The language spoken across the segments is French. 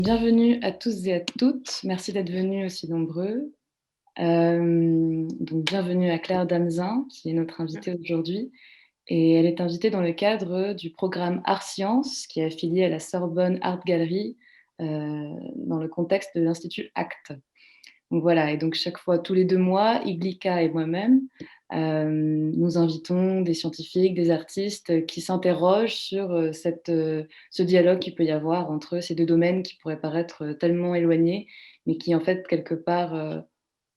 Bienvenue à tous et à toutes. Merci d'être venus aussi nombreux. Donc bienvenue à Claire Damezin, qui est notre invitée aujourd'hui. Et elle est invitée dans le cadre du programme Art Sciences, qui est affilié à la Sorbonne Art Gallery, dans le contexte de l'Institut ACT. Donc voilà, et donc chaque fois, tous les 2 mois, Iglika et moi-même, nous invitons des scientifiques, des artistes qui s'interrogent sur ce dialogue qu'il peut y avoir entre ces 2 domaines qui pourraient paraître tellement éloignés, mais qui en fait, quelque part,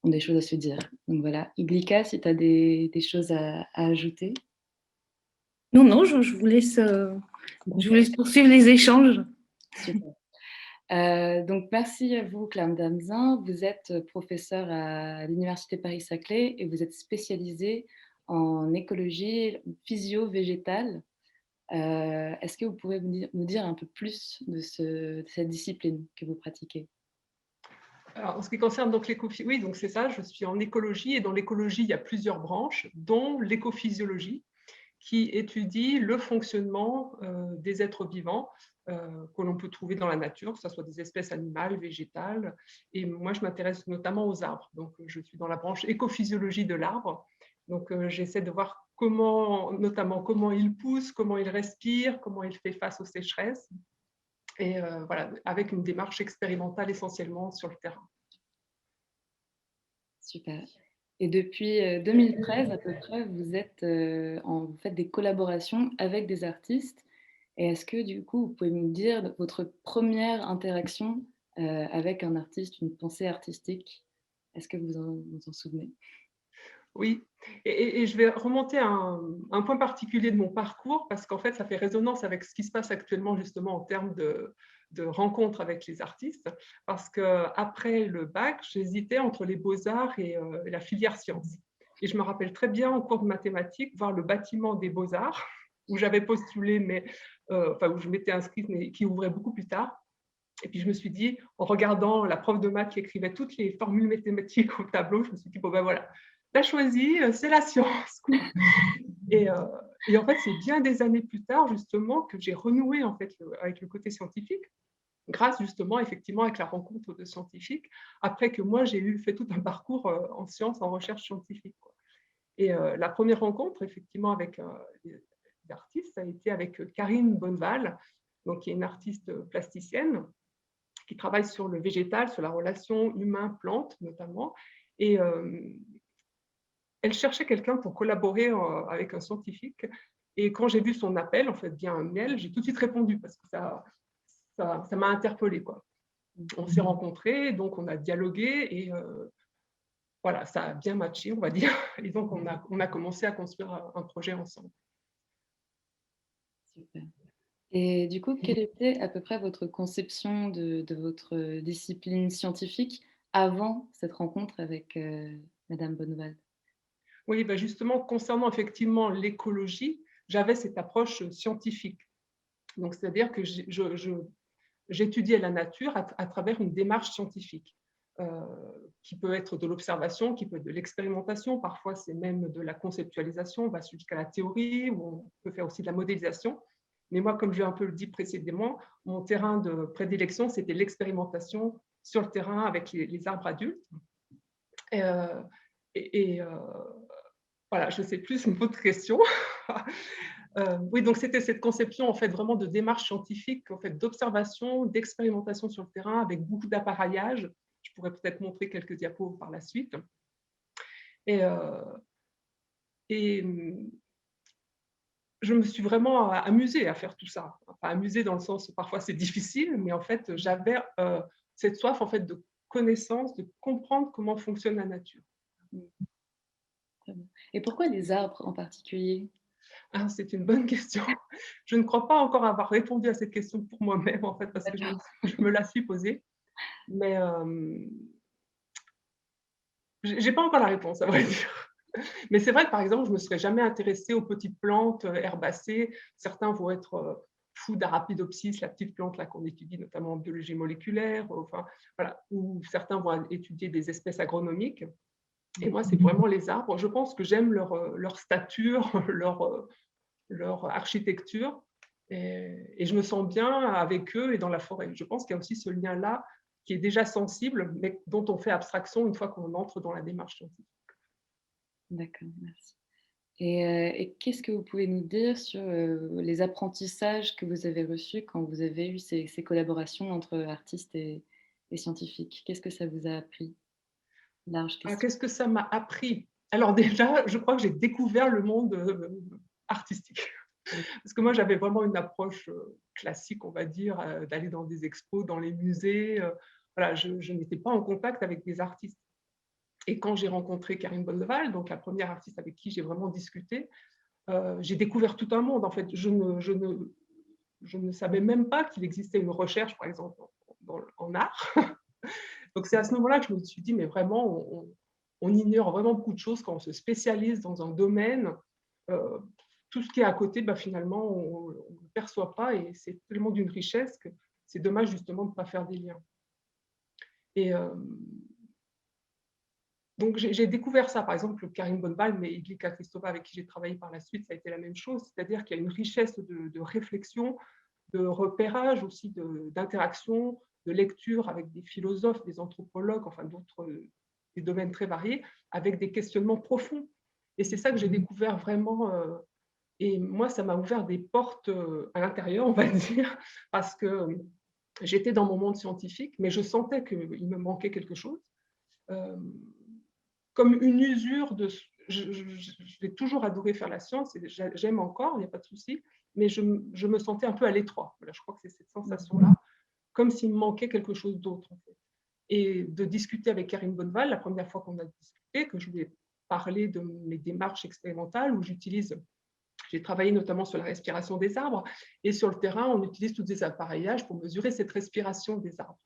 ont des choses à se dire. Donc voilà, Iglika, si tu as des choses à ajouter. Non, non, je vous laisse poursuivre les échanges. Super. Donc merci à vous, Claire Damezin. Vous êtes professeure à l'Université Paris-Saclay et vous êtes spécialisée en écologie physio-végétale. Est-ce que vous pourrez nous dire un peu plus de cette discipline que vous pratiquez? Alors, en ce qui concerne donc oui, donc c'est ça, je suis en écologie et dans l'écologie, il y a plusieurs branches, dont l'écophysiologie, qui étudie le fonctionnement des êtres vivants que l'on peut trouver dans la nature, que ce soit des espèces animales, végétales. Et moi, je m'intéresse notamment aux arbres. Donc, je suis dans la branche écophysiologie de l'arbre. Donc, j'essaie de voir notamment comment il pousse, comment il respire, comment il fait face aux sécheresses. Et voilà, avec une démarche expérimentale essentiellement sur le terrain. Super. Et depuis 2013 à peu près, vous faites des collaborations avec des artistes. Et est-ce que du coup, vous pouvez nous dire votre première interaction avec un artiste, une pensée artistique? Est-ce que vous en souvenez? Oui, et je vais remonter à un point particulier de mon parcours parce qu'en fait, ça fait résonance avec ce qui se passe actuellement justement en termes de rencontres avec les artistes. Parce qu'après le bac, j'hésitais entre les beaux-arts et la filière sciences. Et je me rappelle très bien en cours de mathématiques voir le bâtiment des beaux-arts où j'avais postulé, où je m'étais inscrite, mais qui ouvrait beaucoup plus tard. Et puis je me suis dit, en regardant la prof de maths qui écrivait toutes les formules mathématiques au tableau, je me suis dit, bon ben voilà, tu as choisi, c'est la science. Et, et en fait, c'est bien des années plus tard, justement, que j'ai renoué en fait, avec le côté scientifique, grâce justement, effectivement, avec la rencontre de scientifiques, après que moi, j'ai fait tout un parcours en sciences, en recherche scientifique, quoi. Et la première rencontre, effectivement, avec les artistes, ça a été avec Karine Bonneval, donc, qui est une artiste plasticienne, qui travaille sur le végétal, sur la relation humain-plante notamment. Et elle cherchait quelqu'un pour collaborer avec un scientifique. Et quand j'ai vu son appel, en fait, via un mail, j'ai tout de suite répondu parce que ça m'a interpellée, quoi. On s'est rencontrés, donc on a dialogué et voilà, ça a bien matché, on va dire. Et donc on a commencé à construire un projet ensemble. Super. Et du coup, quelle était à peu près votre conception de votre discipline scientifique avant cette rencontre avec Madame Bonneval? Oui, ben justement, concernant effectivement l'écologie, j'avais cette approche scientifique. Donc, c'est-à-dire que j'étudiais la nature à travers une démarche scientifique, qui peut être de l'observation, qui peut être de l'expérimentation, parfois c'est même de la conceptualisation, on va jusqu'à la théorie, ou on peut faire aussi de la modélisation. Mais moi, comme j'ai un peu dit précédemment, mon terrain de prédilection, c'était l'expérimentation sur le terrain avec les arbres adultes. Et, et, et, voilà, je ne sais plus une autre question. Oui, donc c'était cette conception en fait vraiment de démarche scientifique, en fait d'observation, d'expérimentation sur le terrain avec beaucoup d'appareillage. Je pourrais peut-être montrer quelques diapos par la suite. Et, et je me suis vraiment amusée à faire tout ça. Enfin, amusée dans le sens où parfois c'est difficile, mais en fait j'avais cette soif en fait de connaissance, de comprendre comment fonctionne la nature. Et pourquoi les arbres en particulier? Ah, c'est une bonne question. Je ne crois pas encore avoir répondu à cette question pour moi-même, en fait, parce que je me la suis posée. Mais j'ai pas encore la réponse, à vrai dire. Mais c'est vrai que, par exemple, je ne me serais jamais intéressée aux petites plantes herbacées. Certains vont être fous d'Arabidopsis, la petite plante là qu'on étudie notamment en biologie moléculaire, enfin, voilà, ou certains vont étudier des espèces agronomiques. Et moi, c'est vraiment les arbres. Je pense que j'aime leur stature, leur architecture. Et je me sens bien avec eux et dans la forêt. Je pense qu'il y a aussi ce lien-là qui est déjà sensible, mais dont on fait abstraction une fois qu'on entre dans la démarche scientifique. D'accord, merci. Et qu'est-ce que vous pouvez nous dire sur, les apprentissages que vous avez reçus quand vous avez eu ces collaborations entre artistes et scientifiques? Qu'est-ce que ça vous a appris? Large Ah, question. qu'est-ce que ça m'a appris? Alors déjà, je crois que j'ai découvert le monde artistique. Parce que moi, j'avais vraiment une approche classique, on va dire, d'aller dans des expos, dans les musées. Voilà, je n'étais pas en contact avec des artistes. Et quand j'ai rencontré Karine Bonneval, donc la première artiste avec qui j'ai vraiment discuté, j'ai découvert tout un monde. En fait, je ne savais même pas qu'il existait une recherche, par exemple, en art. Donc c'est à ce moment-là que je me suis dit, mais vraiment, on ignore vraiment beaucoup de choses quand on se spécialise dans un domaine. Euh, Tout ce qui est à côté, bah, finalement, on ne le perçoit pas et c'est tellement d'une richesse que c'est dommage justement de ne pas faire des liens. Et donc j'ai découvert ça, par exemple, Karine Bonneval, mais Iglika Kristova, avec qui j'ai travaillé par la suite, ça a été la même chose, c'est-à-dire qu'il y a une richesse de réflexion, de repérage aussi, d'interaction, de lecture avec des philosophes, des anthropologues, enfin d'autres des domaines très variés, avec des questionnements profonds. Et c'est ça que j'ai découvert vraiment. Et moi, ça m'a ouvert des portes à l'intérieur, on va dire, parce que j'étais dans mon monde scientifique, mais je sentais qu'il me manquait quelque chose. Euh, Comme une usure de. J'ai toujours adoré faire la science et j'aime encore, il n'y a pas de souci, mais je me sentais un peu à l'étroit. Voilà, je crois que c'est cette sensation-là, comme s'il me manquait quelque chose d'autre. En fait. Et de discuter avec Karine Bonneval, la première fois qu'on a discuté, que je lui ai parlé de mes démarches expérimentales où j'ai travaillé notamment sur la respiration des arbres, et sur le terrain, on utilise tous des appareillages pour mesurer cette respiration des arbres.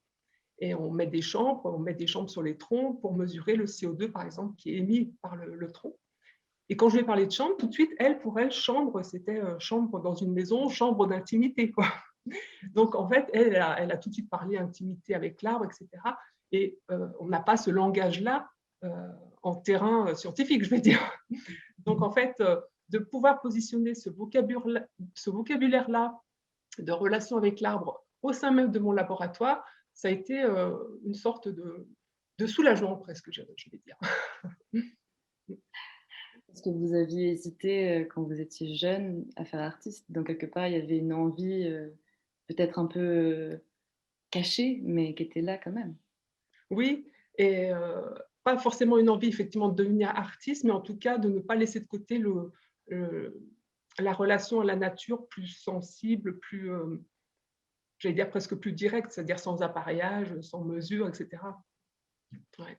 Et on met des chambres sur les troncs pour mesurer le CO2, par exemple, qui est émis par le tronc. Et quand je lui ai parlé de chambre, tout de suite, pour elle, chambre, c'était chambre dans une maison, chambre d'intimité, quoi. Donc, en fait, elle a tout de suite parlé intimité avec l'arbre, etc. Et on n'a pas ce langage-là en terrain scientifique, je vais dire. Donc, en fait, de pouvoir positionner ce vocabulaire-là de relation avec l'arbre au sein même de mon laboratoire, ça a été une sorte de soulagement presque, je vais dire. Est-ce que vous aviez hésité, quand vous étiez jeune à faire artiste? Donc quelque part, il y avait une envie, peut-être un peu, cachée, mais qui était là quand même? Oui, et pas forcément une envie effectivement de devenir artiste, mais en tout cas de ne pas laisser de côté le la relation à la nature plus sensible, plus, j'allais dire presque plus directe, c'est-à-dire sans appareillage, sans mesure, etc. Ouais.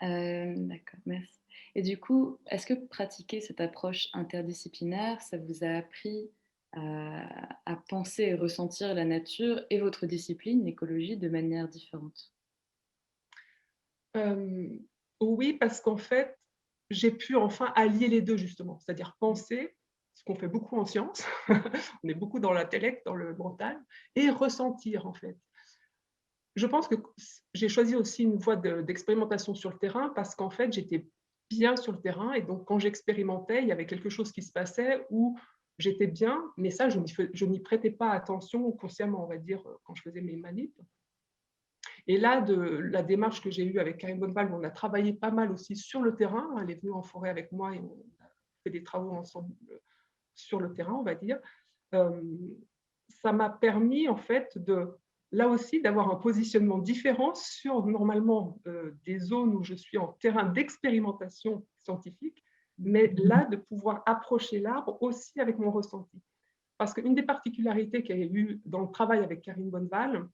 D'accord, merci. Et du coup, est-ce que pratiquer cette approche interdisciplinaire, ça vous a appris à penser et ressentir la nature et votre discipline, l'écologie, de manière différente? Euh, oui, parce qu'en fait, j'ai pu enfin allier les deux, justement, c'est-à-dire penser, ce qu'on fait beaucoup en science, on est beaucoup dans l'intellect, dans le mental, et ressentir, en fait. Je pense que j'ai choisi aussi une voie d'expérimentation sur le terrain parce qu'en fait, j'étais bien sur le terrain et donc quand j'expérimentais, il y avait quelque chose qui se passait où j'étais bien, mais ça, je n'y prêtais pas attention consciemment, on va dire, quand je faisais mes manips. Et là, de la démarche que j'ai eue avec Karine Bonneval, on a travaillé pas mal aussi sur le terrain. Elle est venue en forêt avec moi et on a fait des travaux ensemble sur le terrain, on va dire. Euh, Ça m'a permis, en fait, là aussi, d'avoir un positionnement différent sur, normalement, des zones où je suis en terrain d'expérimentation scientifique, mais là, de pouvoir approcher l'arbre aussi avec mon ressenti. Parce qu'une des particularités qu'il y a eu dans le travail avec Karine Bonneval,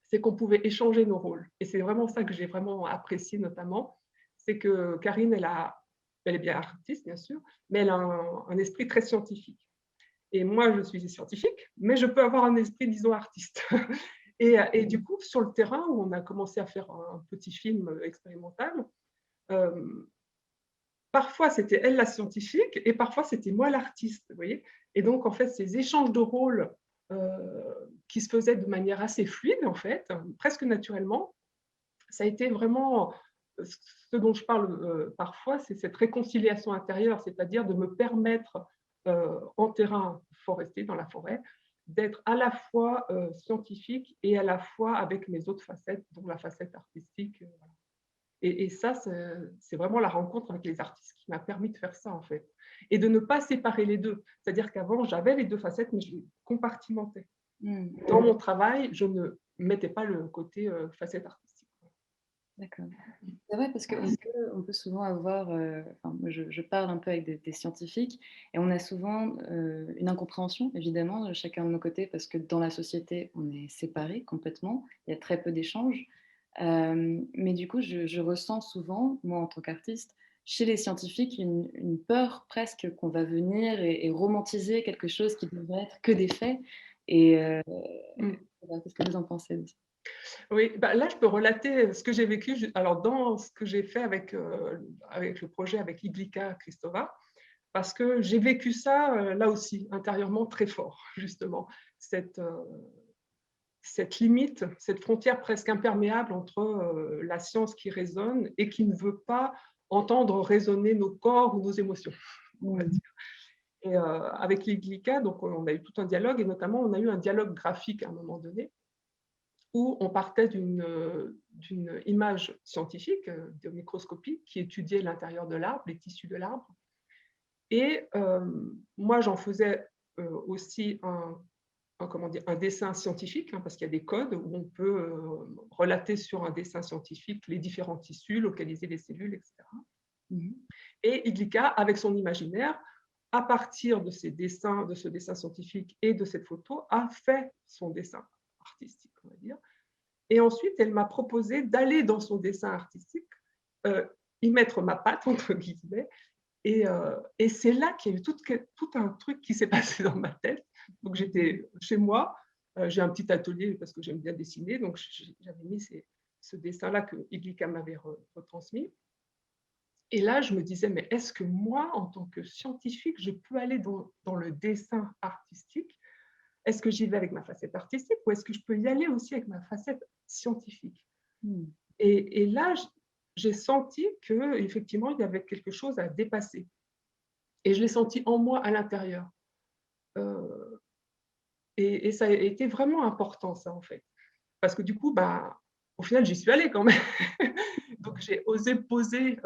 c'est qu'on pouvait échanger nos rôles. Et c'est vraiment ça que j'ai vraiment apprécié notamment, c'est que Karine, elle est bien artiste, bien sûr, mais elle a un esprit très scientifique. Et moi, je suis scientifique, mais je peux avoir un esprit, disons, artiste. Et du coup, sur le terrain, où on a commencé à faire un petit film expérimental, euh, parfois c'était elle la scientifique et parfois c'était moi l'artiste, vous voyez. Et donc, en fait, ces échanges de rôles qui se faisaient de manière assez fluide, en fait, presque naturellement, ça a été vraiment ce dont je parle parfois, c'est cette réconciliation intérieure, c'est-à-dire de me permettre en terrain forestier, dans la forêt, d'être à la fois scientifique et à la fois avec mes autres facettes, dont la facette artistique. Voilà. Et ça, c'est vraiment la rencontre avec les artistes qui m'a permis de faire ça, en fait. Et de ne pas séparer les deux. C'est-à-dire qu'avant, j'avais les deux facettes, mais je les compartimentais. Dans mon travail, je ne mettais pas le côté facette artistique. D'accord. C'est vrai parce on peut souvent avoir, enfin, moi je parle un peu avec des scientifiques et on a souvent une incompréhension évidemment de chacun de nos côtés parce que dans la société on est séparés complètement, il y a très peu d'échanges. Mais du coup je ressens souvent, moi en tant qu'artiste, chez les scientifiques une peur presque qu'on va venir et romantiser quelque chose qui devrait être que des faits. Et voilà, qu'est-ce que vous en pensez de ça? Oui, bah là, je peux relater ce que j'ai vécu. Alors, dans ce que j'ai fait avec le projet avec Iglika Kristova, parce que j'ai vécu ça, là aussi, intérieurement, très fort, justement. Cette, cette limite, cette frontière presque imperméable entre la science qui résonne et qui ne veut pas entendre résonner nos corps ou nos émotions, on va dire. Et avec l'Iglika, donc on a eu tout un dialogue, et notamment on a eu un dialogue graphique à un moment donné, où on partait d'une image scientifique de microscopie qui étudiait l'intérieur de l'arbre, les tissus de l'arbre. Et moi, j'en faisais aussi un dessin scientifique, parce qu'il y a des codes où on peut relater sur un dessin scientifique les différents tissus, localiser les cellules, etc. Et Iglika, avec son imaginaire, à partir de ces dessins, de ce dessin scientifique et de cette photo, a fait son dessin artistique, on va dire. Et ensuite, elle m'a proposé d'aller dans son dessin artistique, y mettre ma patte, entre guillemets. Et c'est là qu'il y a eu tout un truc qui s'est passé dans ma tête. Donc, j'étais chez moi, j'ai un petit atelier parce que j'aime bien dessiner, donc j'avais mis ce dessin-là que Iglika m'avait retransmis. Et là, je me disais, mais est-ce que moi, en tant que scientifique, je peux aller dans le dessin artistique? Est-ce que j'y vais avec ma facette artistique ou est-ce que je peux y aller aussi avec ma facette scientifique? Et là, j'ai senti qu'effectivement, il y avait quelque chose à dépasser. Et je l'ai senti en moi à l'intérieur. Et ça a été vraiment important, ça, en fait. Parce que du coup, bah, au final, j'y suis allée quand même. Donc, j'ai osé poser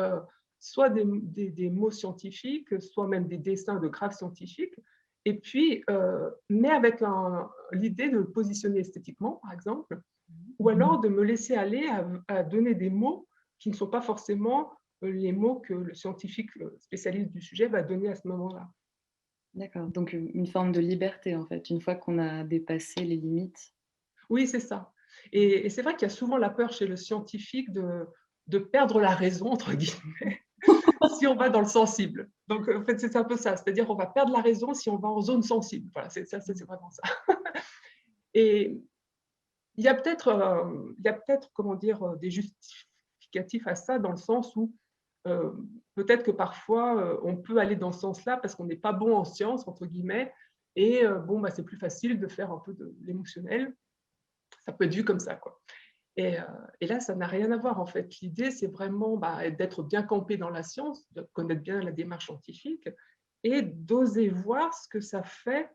soit des mots scientifiques, soit même des dessins de graphes scientifiques, et puis, mais avec l'idée de le positionner esthétiquement, par exemple, ou alors de me laisser aller à donner des mots qui ne sont pas forcément les mots que le scientifique spécialiste du sujet va donner à ce moment-là. D'accord, donc une forme de liberté en fait, une fois qu'on a dépassé les limites. Oui, c'est ça. Et c'est vrai qu'il y a souvent la peur chez le scientifique de perdre la raison, entre guillemets, si on va dans le sensible. Donc, en fait, c'est un peu ça. C'est-à-dire qu'on va perdre la raison si on va en zone sensible. Voilà, c'est vraiment ça. Et il y a peut-être, comment dire, des justificatifs à ça, dans le sens où peut-être que parfois, on peut aller dans ce sens-là parce qu'on n'est pas bon en sciences, entre guillemets, et bon, bah, c'est plus facile de faire un peu de l'émotionnel. Ça peut être vu comme ça, quoi. Et là, ça n'a rien à voir, en fait. L'idée, c'est vraiment d'être bien campé dans la science, de connaître bien la démarche scientifique et d'oser voir ce que ça fait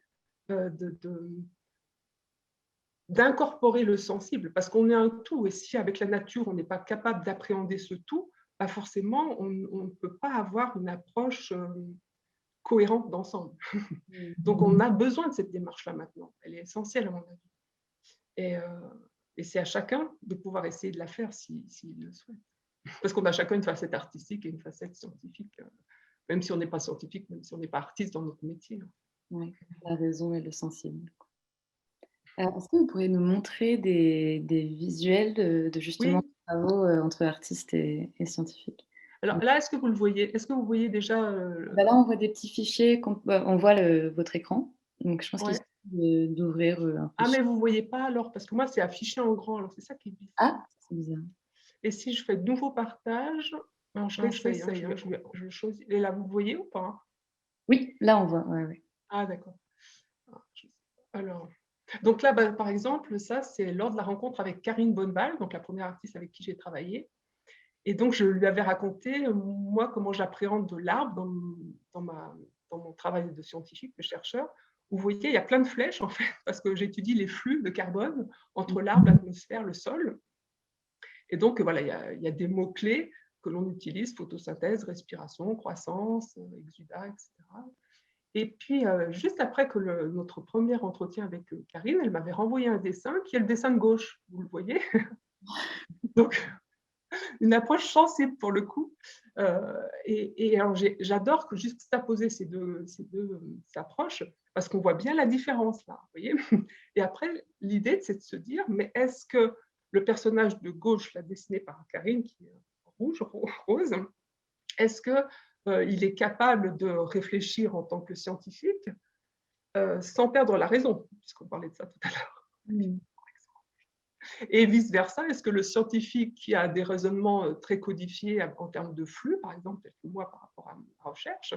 d'incorporer le sensible, parce qu'on est un tout. Et si avec la nature, on n'est pas capable d'appréhender ce tout, forcément, on ne peut pas avoir une approche cohérente d'ensemble. Donc, on a besoin de cette démarche-là maintenant. Elle est essentielle, à mon avis. Et c'est à chacun de pouvoir essayer de la faire s'il le souhaite. Parce qu'on a chacun une facette artistique et une facette scientifique, même si on n'est pas scientifique, même si on n'est pas artiste dans notre métier. Oui, la raison et le sensible. Est-ce que vous pourriez nous montrer des visuels de justement Oui. travaux entre artistes et scientifiques? Alors là, est-ce que vous le voyez? Est-ce que vous voyez déjà Bah là, on voit des petits fichiers, on voit votre écran, donc je pense qu'il ouais. suffit d'ouvrir un Ah, fichier. mais vous ne voyez pas alors? Parce que moi, c'est affiché en grand. Alors, c'est ça qui est bizarre. Ah, c'est bizarre. Et si je fais de nouveau partage, alors je réessaye. Je vais choisir. Et là, vous voyez ou pas? Oui, là on voit, ouais, ouais. Ah, d'accord. Alors, donc là, par exemple, ça, c'est lors de la rencontre avec Karine Bonneval, donc la première artiste avec qui j'ai travaillé. Et donc, je lui avais raconté, moi, comment j'appréhende de l'arbre dans mon travail de scientifique, de chercheur, vous voyez, il y a plein de flèches, en fait, parce que j'étudie les flux de carbone entre l'arbre, l'atmosphère, le sol. Et donc, voilà, il y a des mots-clés que l'on utilise, photosynthèse, respiration, croissance, exudat, etc. Et puis, juste après que notre premier entretien avec Karine, elle m'avait renvoyé un dessin qui est le dessin de gauche, vous le voyez. Donc, une approche sensible pour le coup. Et alors, j'adore que juste poser ces deux approches, parce qu'on voit bien la différence là, vous voyez. Et après, l'idée, c'est de se dire, mais est-ce que le personnage de gauche, là, dessiné par Karine, qui est rouge, rose, est-ce qu'il est capable de réfléchir en tant que scientifique sans perdre la raison, puisqu'on parlait de ça tout à l'heure. Et vice-versa, est-ce que le scientifique qui a des raisonnements très codifiés en termes de flux, par exemple, tel que moi par rapport à ma recherche,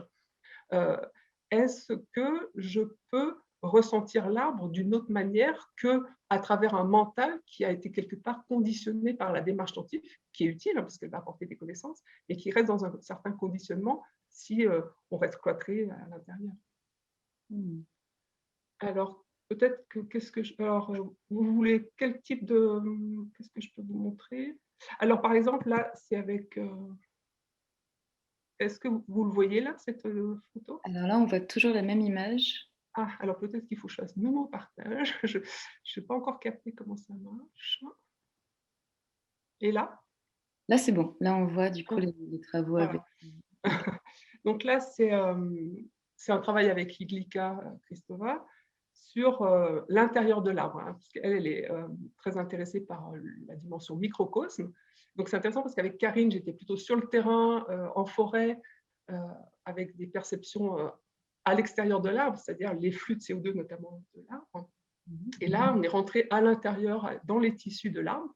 est-ce que je peux ressentir l'arbre d'une autre manière qu'à travers un mental qui a été quelque part conditionné par la démarche scientifique, qui est utile, hein, parce qu'elle va apporter des connaissances, mais qui reste dans un certain conditionnement si on reste cloîtré à l'intérieur. Alors, peut-être que alors, vous voulez quel type de qu'est-ce que je peux vous montrer? Alors, par exemple, là, c'est avec. Est-ce que vous le voyez là, cette photo? Alors là, on voit toujours la même image. Ah, alors peut-être qu'il faut que je fasse nouveau partage. Je n'ai pas encore capté comment ça marche. Et là? Là, c'est bon. Là, on voit du coup Ah, les travaux avec. voilà. Donc là, c'est un travail avec Iglika Kristova sur l'intérieur de l'arbre, hein, parce qu'elle est très intéressée par la dimension microcosme. Donc c'est intéressant parce qu'avec Karine, j'étais plutôt sur le terrain, en forêt, euh, avec des perceptions à l'extérieur de l'arbre, c'est-à-dire les flux de CO2 notamment de l'arbre. Et là, on est rentré à l'intérieur, dans les tissus de l'arbre,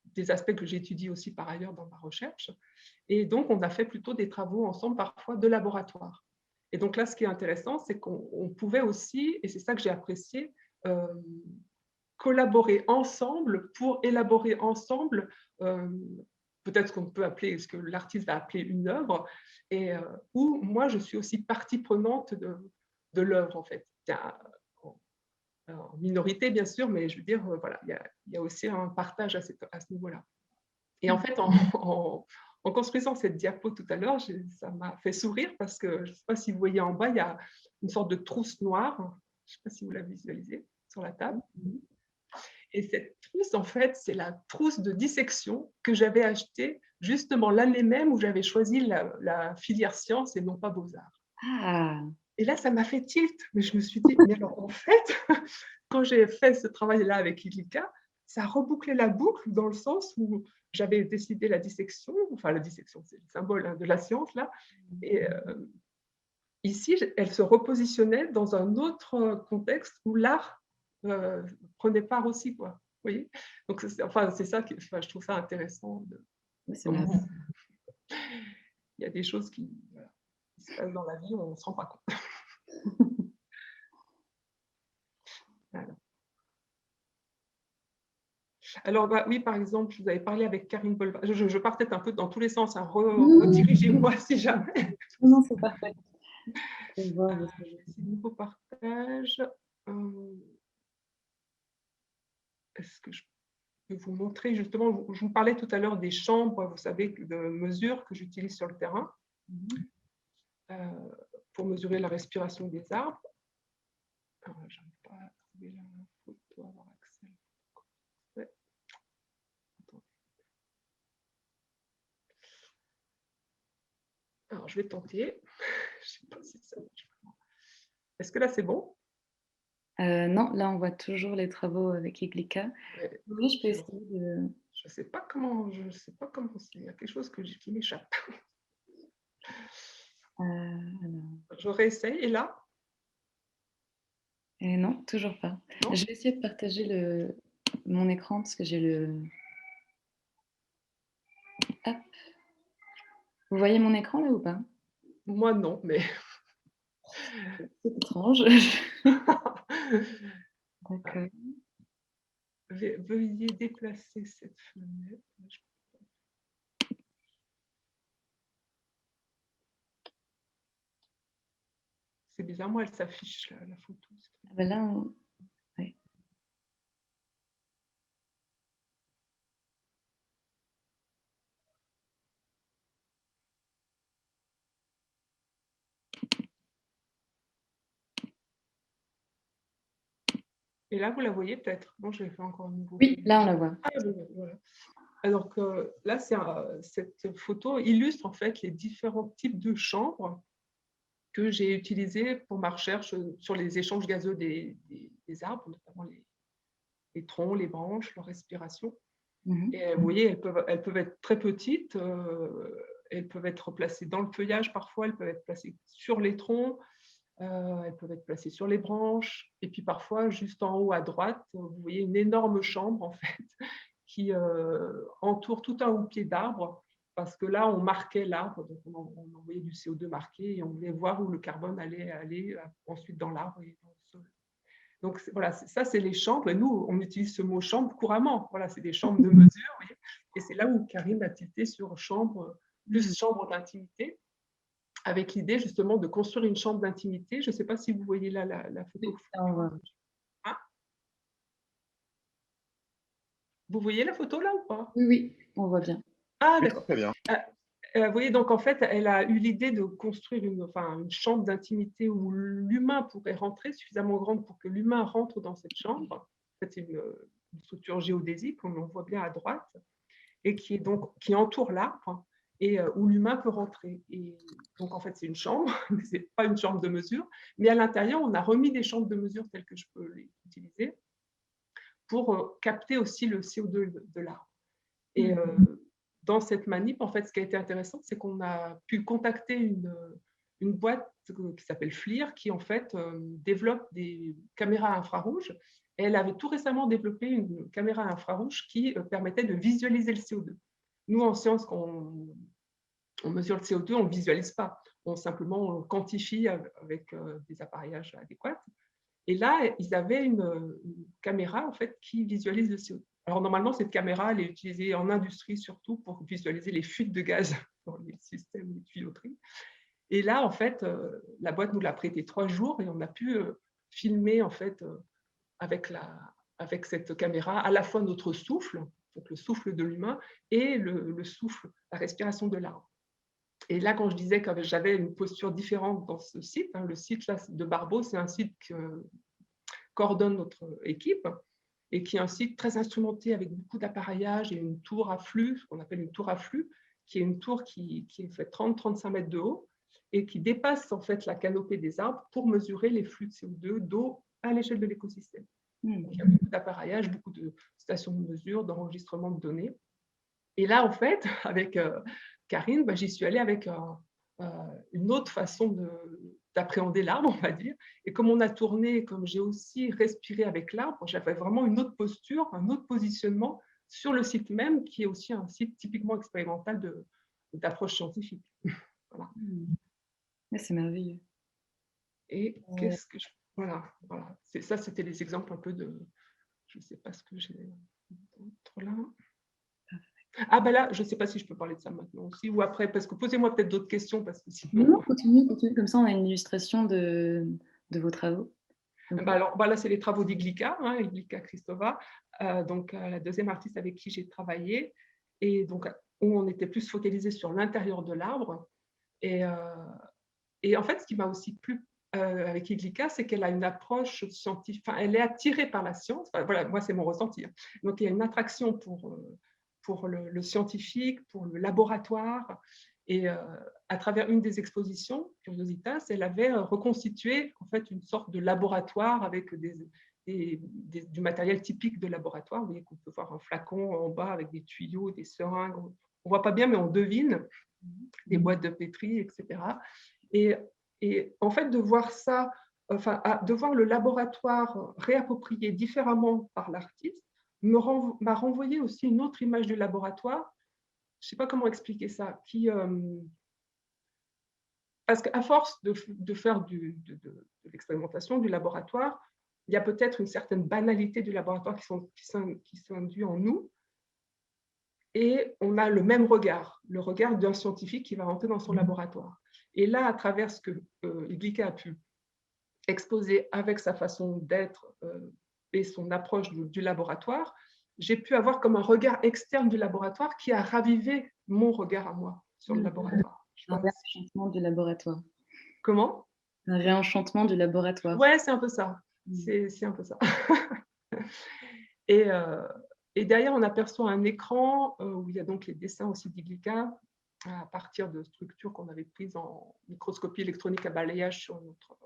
des aspects que j'étudie aussi par ailleurs dans ma recherche. Et donc, on a fait plutôt des travaux ensemble, parfois de laboratoire. Et donc là, ce qui est intéressant, c'est qu'on pouvait aussi, et c'est ça que j'ai apprécié, euh, collaborer ensemble pour élaborer ensemble peut-être ce qu'on peut appeler, ce que l'artiste va appeler une œuvre, et où moi, je suis aussi partie prenante de l'œuvre, en fait. En minorité, bien sûr, mais je veux dire, voilà, il y a aussi un partage à ce niveau-là. Et en fait, en construisant cette diapo tout à l'heure, ça m'a fait sourire parce que, je ne sais pas si vous voyez en bas, il y a une sorte de trousse noire, je ne sais pas si vous la visualisez, sur la table. Et cette trousse, en fait, c'est la trousse de dissection que j'avais achetée justement l'année même où j'avais choisi la filière sciences et non pas beaux-arts. Ah, Et là, ça m'a fait tilt. Mais je me suis dit, mais alors en fait, quand j'ai fait ce travail-là avec Ilika, ça a rebouclé la boucle dans le sens où j'avais décidé la dissection, enfin la dissection, c'est le symbole hein, de la science là. Et ici, elle se repositionnait dans un autre contexte où l'art prenait part aussi, quoi. Vous voyez. Donc, c'est ça que enfin, je trouve ça intéressant. c'est merveilleux. Il y a des choses qui, voilà, qui se passent dans la vie, on ne se rend pas compte. Voilà. Alors, bah, oui, par exemple, je vous avais parlé avec Karine Bolva. Je pars peut-être un peu dans tous les sens. Hein. Redirigez-moi si jamais. Non, c'est parfait. Je vais voir Je votre- vais essayer de nouveau partage. Est-ce que je peux vous montrer justement, je vous parlais tout à l'heure des chambres, vous savez, de mesure que j'utilise sur le terrain pour mesurer la respiration des arbres. Je n'arrive pas à trouver la photo, avoir accès. Ouais. Alors, je vais tenter. Je ne sais pas si ça marche. Est-ce que là, c'est bon? Non, là, on voit toujours les travaux avec Iglika. Ouais. Oui, je peux essayer de. Je ne sais pas comment, c'est. Il y a quelque chose qui m'échappe. Alors. Je réessaye. Et là? Et non, toujours pas. Non. Je vais essayer de partager mon écran parce que j'ai le. Hop. Vous voyez mon écran là ou pas? Moi, non, mais. C'est étrange. D'accord. Veuillez déplacer cette fenêtre. c'est bizarre, moi, elle s'affiche, la photo. Ah bah là, ouais. Et là, vous la voyez peut-être? Non, je l'ai fait encore une fois. Oui, là, on la voit. Ah, voilà. Alors que là, cette photo illustre en fait les différents types de chambres que j'ai utilisées pour ma recherche sur les échanges gazeux des arbres, notamment les troncs, les branches, leur respiration. Et vous voyez, elles peuvent être très petites, elles peuvent être placées dans le feuillage parfois, elles peuvent être placées sur les troncs, elles peuvent être placées sur les branches. Et puis parfois, juste en haut à droite, vous voyez une énorme chambre en fait qui entoure tout un houppier d'arbres, parce que là, on marquait l'arbre, donc on envoyait du CO2 marqué et on voulait voir où le carbone allait aller ensuite dans l'arbre et dans le sol. Donc voilà, ça, c'est les chambres. Et nous, on utilise ce mot chambre couramment. Voilà, c'est des chambres de mesure. Voyez. Et c'est là où Karine a tilté sur chambre, plus chambre d'intimité, avec l'idée justement de construire une chambre d'intimité. Je ne sais pas si vous voyez là la photo. Hein, vous voyez la photo là ou pas? Oui, oui, on voit bien. Ah, Oui, d'accord. très bien. Vous voyez, donc en fait, elle a eu l'idée de construire une chambre d'intimité où l'humain pourrait rentrer, suffisamment grande pour que l'humain rentre dans cette chambre. En fait, c'est une structure géodésique, comme on voit bien à droite, et qui entoure l'arbre et où l'humain peut rentrer. Et donc, en fait, c'est une chambre, mais ce n'est pas une chambre de mesure, mais à l'intérieur, on a remis des chambres de mesure telles que je peux les utiliser pour capter aussi le CO2 de l'arbre. Et dans cette manip, en fait, ce qui a été intéressant, c'est qu'on a pu contacter une boîte qui s'appelle FLIR, qui en fait développe des caméras infrarouges. Et elle avait tout récemment développé une caméra infrarouge qui permettait de visualiser le CO2. Nous, en sciences, quand on mesure le CO2, on ne le visualise pas. Simplement, on le quantifie avec des appareillages adéquats. Et là, ils avaient une caméra en fait, qui visualise le CO2. Alors normalement, cette caméra, elle est utilisée en industrie surtout pour visualiser les fuites de gaz dans les systèmes de tuyauterie. Et là, en fait, la boîte nous l'a prêté 3 jours et on a pu filmer en fait avec cette caméra à la fois notre souffle, donc le souffle de l'humain, et le souffle, la respiration de l'arbre. Et là, quand je disais que j'avais une posture différente dans ce site, le site là, de Barbeau, c'est un site que coordonne notre équipe et qui est un site très instrumenté avec beaucoup d'appareillage et une tour à flux, ce qu'on appelle une tour à flux, qui est une tour qui fait 30-35 mètres de haut et qui dépasse en fait la canopée des arbres pour mesurer les flux de CO2 d'eau à l'échelle de l'écosystème. Donc, il y a beaucoup d'appareillage, beaucoup de stations de mesure, d'enregistrement de données. Et là, en fait, avec Karine, j'y suis allée avec une autre façon d'appréhender l'arbre, on va dire. Et comme on a tourné, comme j'ai aussi respiré avec l'arbre, j'avais vraiment une autre posture, un autre positionnement sur le site même, qui est aussi un site typiquement expérimental d'approche scientifique. Voilà. C'est merveilleux. Et qu'est-ce que voilà. Ça, c'était les exemples un peu de... Je ne sais pas ce que j'ai d'autre là. Ah ben là, je ne sais pas si je peux parler de ça maintenant aussi ou après, parce que posez-moi peut-être d'autres questions, parce que sinon... Non, continue, comme ça on a une illustration de vos travaux. Alors, là, c'est les travaux d'Iglika, Iglika Kristova, donc la deuxième artiste avec qui j'ai travaillé, et donc où on était plus focalisé sur l'intérieur de l'arbre. Et en fait, ce qui m'a aussi plu avec Iglika, c'est qu'elle a une approche scientifique, elle est attirée par la science, voilà, moi c'est mon ressenti. Donc il y a une attraction pour le scientifique, pour le laboratoire. Et à travers une des expositions, Curiositas, elle avait reconstitué en fait une sorte de laboratoire avec du matériel typique de laboratoire. Vous voyez qu'on peut voir un flacon en bas avec des tuyaux, des seringues. On ne voit pas bien, mais on devine des boîtes de pétri, etc. Et en fait, de voir ça, de voir le laboratoire réapproprié différemment par l'artiste, m'a renvoyé aussi une autre image du laboratoire. Je ne sais pas comment expliquer ça, parce qu'à force de faire de l'expérimentation, du laboratoire, il y a peut-être une certaine banalité du laboratoire qui s'induit en nous, et on a le même regard, le regard d'un scientifique qui va rentrer dans son laboratoire. Et là, à travers ce que Iglika a pu exposé avec sa façon d'être et son approche du laboratoire, j'ai pu avoir comme un regard externe du laboratoire qui a ravivé mon regard à moi sur le laboratoire. Un réenchantement du laboratoire. Comment? Un réenchantement du laboratoire. Ouais, c'est un peu ça. C'est un peu ça. Et, euh, et derrière, on aperçoit un écran où il y a donc les dessins aussi d'Iglika à partir de structures qu'on avait prises en microscopie électronique à balayage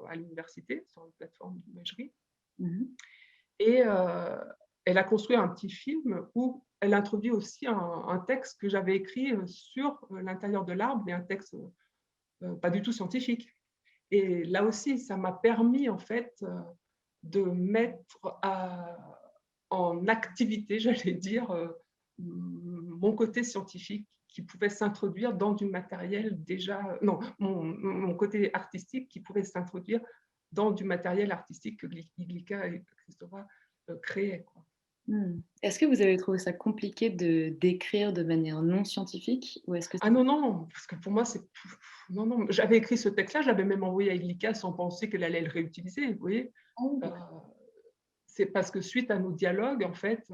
à l'université, sur une plateforme d'imagerie. Et elle a construit un petit film où elle introduit aussi un texte que j'avais écrit sur l'intérieur de l'arbre, mais un texte pas du tout scientifique. Et là aussi, ça m'a permis en fait de mettre en activité, j'allais dire, mon côté scientifique qui pouvait s'introduire dans du matériel déjà... Non, mon côté artistique qui pouvait s'introduire dans du matériel artistique que Iglika et Christopha créaient. Quoi. Est-ce que vous avez trouvé ça compliqué de d'écrire de manière non scientifique ou est-ce que Ah non, non, parce que pour moi, c'est... Non, non, j'avais écrit ce texte-là, je l'avais même envoyé à Iglika sans penser qu'elle allait le réutiliser, vous voyez. C'est parce que suite à nos dialogues, en fait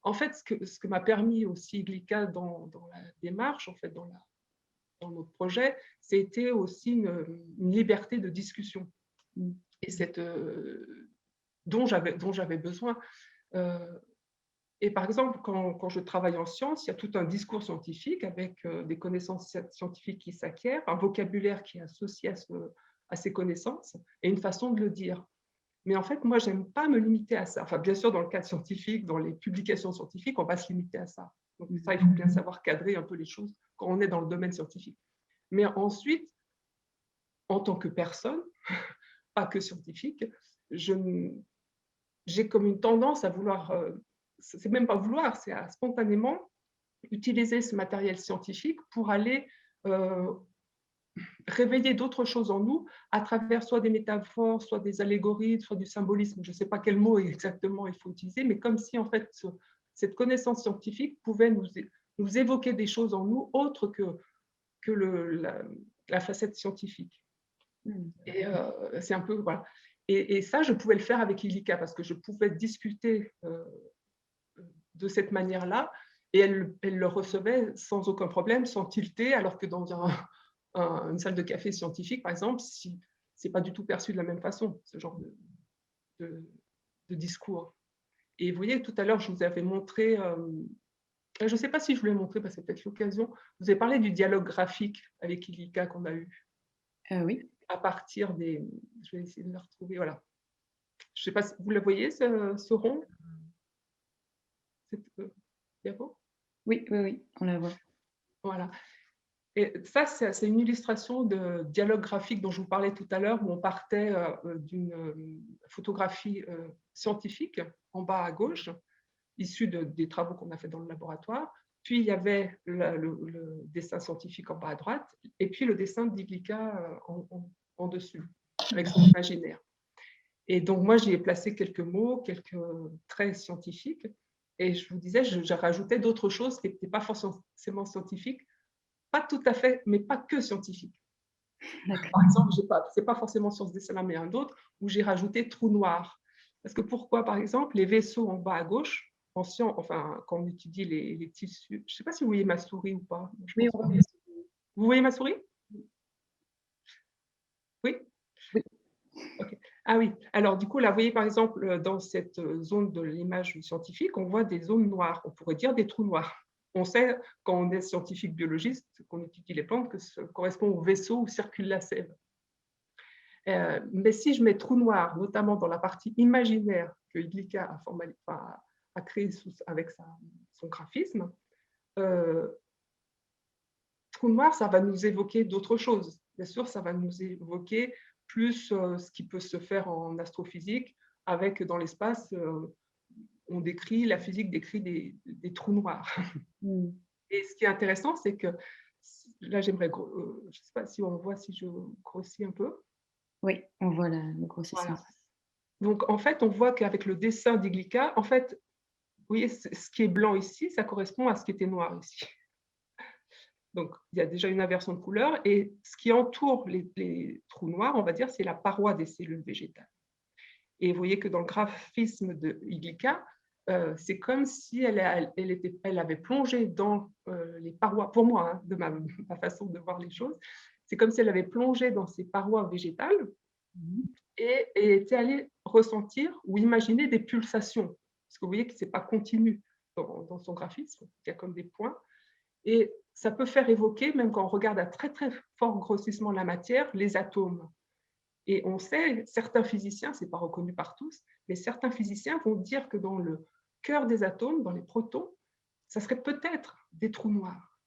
ce que m'a permis aussi Iglika dans la démarche, en fait, dans notre projet, c'était aussi une liberté de discussion. Et dont j'avais besoin. Et par exemple, quand je travaille en sciences, il y a tout un discours scientifique avec des connaissances scientifiques qui s'acquièrent, un vocabulaire qui est associé à ces connaissances et une façon de le dire. Mais en fait, moi, je n'aime pas me limiter à ça. Enfin, bien sûr, dans le cadre scientifique, dans les publications scientifiques, on va se limiter à ça. Donc ça, il faut bien savoir cadrer un peu les choses quand on est dans le domaine scientifique. Mais ensuite, en tant que personne, pas que scientifique, j'ai comme une tendance à vouloir, c'est même pas vouloir, c'est à spontanément utiliser ce matériel scientifique pour aller réveiller d'autres choses en nous à travers soit des métaphores, soit des allégories, soit du symbolisme. Je ne sais pas quel mot exactement il faut utiliser, mais comme si en fait cette connaissance scientifique pouvait nous évoquer des choses en nous autres que la facette scientifique. Et c'est un peu, voilà. Et ça, je pouvais le faire avec Iglika parce que je pouvais discuter de cette manière-là et elle le recevait sans aucun problème, sans tilter, alors que dans une salle de café scientifique, par exemple, ce n'est pas du tout perçu de la même façon, ce genre de discours. Et vous voyez, tout à l'heure, je vous avais montré, je ne sais pas si je vous l'ai montré, parce que c'est peut-être l'occasion, vous avez parlé du dialogue graphique avec Iglika qu'on a eu. Oui. À partir des... Je vais essayer de le retrouver, voilà. Je ne sais pas si vous le voyez, ce rond. Diapo ? Oui, on la voit. Voilà. Et ça, c'est une illustration de dialogue graphique dont je vous parlais tout à l'heure, où on partait d'une photographie scientifique en bas à gauche, issue des travaux qu'on a fait dans le laboratoire. Puis, il y avait le dessin scientifique en bas à droite, et puis le dessin d'Iglika en dessus, avec son imaginaire. Et donc, moi, j'y ai placé quelques mots, quelques traits scientifiques, et je vous disais, j'ai rajouté d'autres choses qui n'étaient pas forcément scientifiques, pas tout à fait, mais pas que scientifique. Par exemple, ce n'est pas forcément sur ce dessin-là, mais un autre, où j'ai rajouté trou noir. Parce que pourquoi, par exemple, les vaisseaux en bas à gauche, enfin, quand on étudie les tissus, je ne sais pas si vous voyez ma souris ou pas. Oui, vous voyez ma souris? Oui? Oui. Okay. Ah oui, alors du coup, là, vous voyez par exemple, dans cette zone de l'image scientifique, on voit des zones noires, on pourrait dire des trous noirs. On sait, quand on est scientifique biologiste, qu'on étudie les plantes, que ça correspond au vaisseau où circule la sève. Mais si je mets trou noir, notamment dans la partie imaginaire que Iglika a créé avec son graphisme, trou noir, ça va nous évoquer d'autres choses. Bien sûr, ça va nous évoquer plus ce qui peut se faire en astrophysique, avec dans l'espace, la physique décrit des trous noirs. Et ce qui est intéressant, c'est que là, j'aimerais, je ne sais pas si on voit, si je grossis un peu. Oui, on voit le grossissement. Voilà. Donc, en fait, on voit qu'avec le dessin d'Iglika, en fait, vous voyez, ce qui est blanc ici, ça correspond à ce qui était noir ici. Donc, il y a déjà une inversion de couleur. Et ce qui entoure les trous noirs, on va dire, c'est la paroi des cellules végétales. Et vous voyez que dans le graphisme de Iglica, c'est comme si elle avait plongé dans les parois, pour moi, hein, de ma façon de voir les choses, c'est comme si elle avait plongé dans ces parois végétales et était allée ressentir ou imaginer des pulsations. Parce que vous voyez que ce n'est pas continu dans son graphisme, il y a comme des points. Et ça peut faire évoquer, même quand on regarde à très très fort grossissement la matière, les atomes. Et on sait, certains physiciens, ce n'est pas reconnu par tous, mais certains physiciens vont dire que dans le cœur des atomes, dans les protons, ça serait peut-être des trous noirs.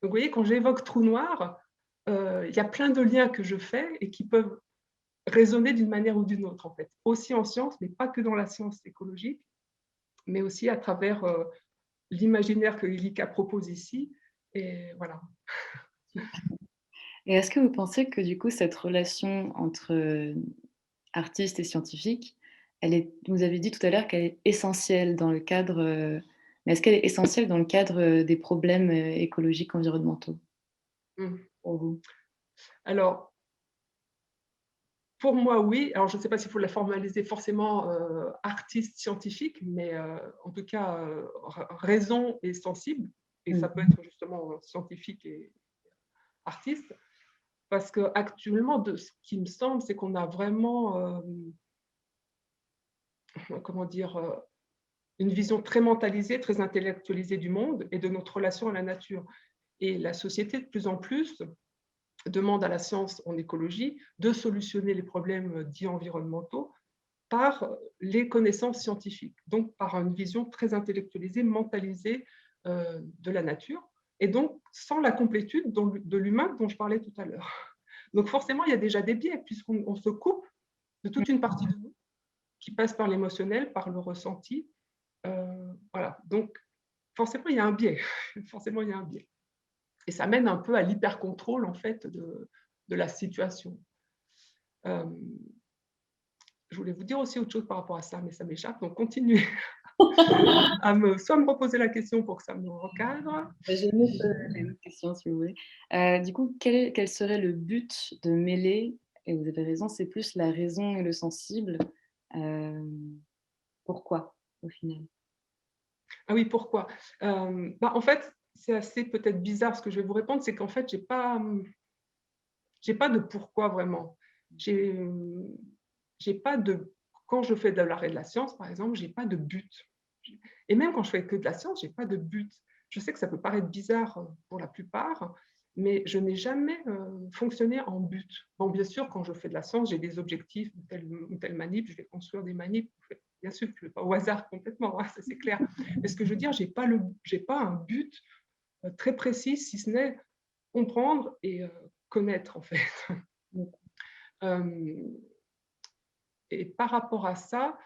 Donc vous voyez, quand j'évoque trous noirs, il y a plein de liens que je fais et qui peuvent résonner d'une manière ou d'une autre, en fait. Aussi en science, mais pas que dans la science écologique, mais aussi à travers l'imaginaire que Ilika propose ici. Et voilà. Et est-ce que vous pensez que du coup, cette relation entre artiste et scientifique, vous avez dit tout à l'heure qu'elle est essentielle dans le cadre, mais est-ce qu'elle est essentielle dans le cadre des problèmes écologiques, environnementaux pour vous? Alors, pour moi, oui. Alors, je ne sais pas s'il faut la formaliser forcément artiste scientifique, mais en tout cas, raison et sensible. Et ça peut être justement scientifique et artiste. Parce qu'actuellement, de ce qui me semble, c'est qu'on a vraiment, comment dire, une vision très mentalisée, très intellectualisée du monde et de notre relation à la nature. Et la société, de plus en plus, demande à la science en écologie de solutionner les problèmes dits environnementaux par les connaissances scientifiques, donc par une vision très intellectualisée, mentalisée de la nature, et donc sans la complétude de l'humain dont je parlais tout à l'heure. Donc forcément, il y a déjà des biais, puisqu'on se coupe de toute une partie de nous qui passe par l'émotionnel, par le ressenti. Voilà. Donc forcément, il y a un biais. Forcément, il y a un biais. Et ça mène un peu à l'hyper-contrôle, en fait, de la situation. Je voulais vous dire aussi autre chose par rapport à ça, mais ça m'échappe, donc continuez à soit me reposer la question pour que ça me recadre. J'ai une autre question si vous voulez. Du coup, quel serait le but de mêler, et vous avez raison, c'est plus la raison et le sensible. Pourquoi, au final? Ah oui, pourquoi en fait, c'est assez peut-être bizarre ce que je vais vous répondre, c'est qu'en fait, j'ai pas de pourquoi vraiment. J'ai pas de quand je fais de l'arrêt de la science, par exemple, j'ai pas de but. Et même quand je fais que de la science, j'ai pas de but. Je sais que ça peut paraître bizarre pour la plupart, mais je n'ai jamais fonctionné en but. Bon, bien sûr, quand je fais de la science, j'ai des objectifs, telle manip, je vais construire des manips. Bien sûr, je ne vais pas au hasard complètement, hein, ça c'est clair. Mais ce que je veux dire, j'ai pas un but très précis, si ce n'est comprendre et connaître, en fait. Et par rapport à ça,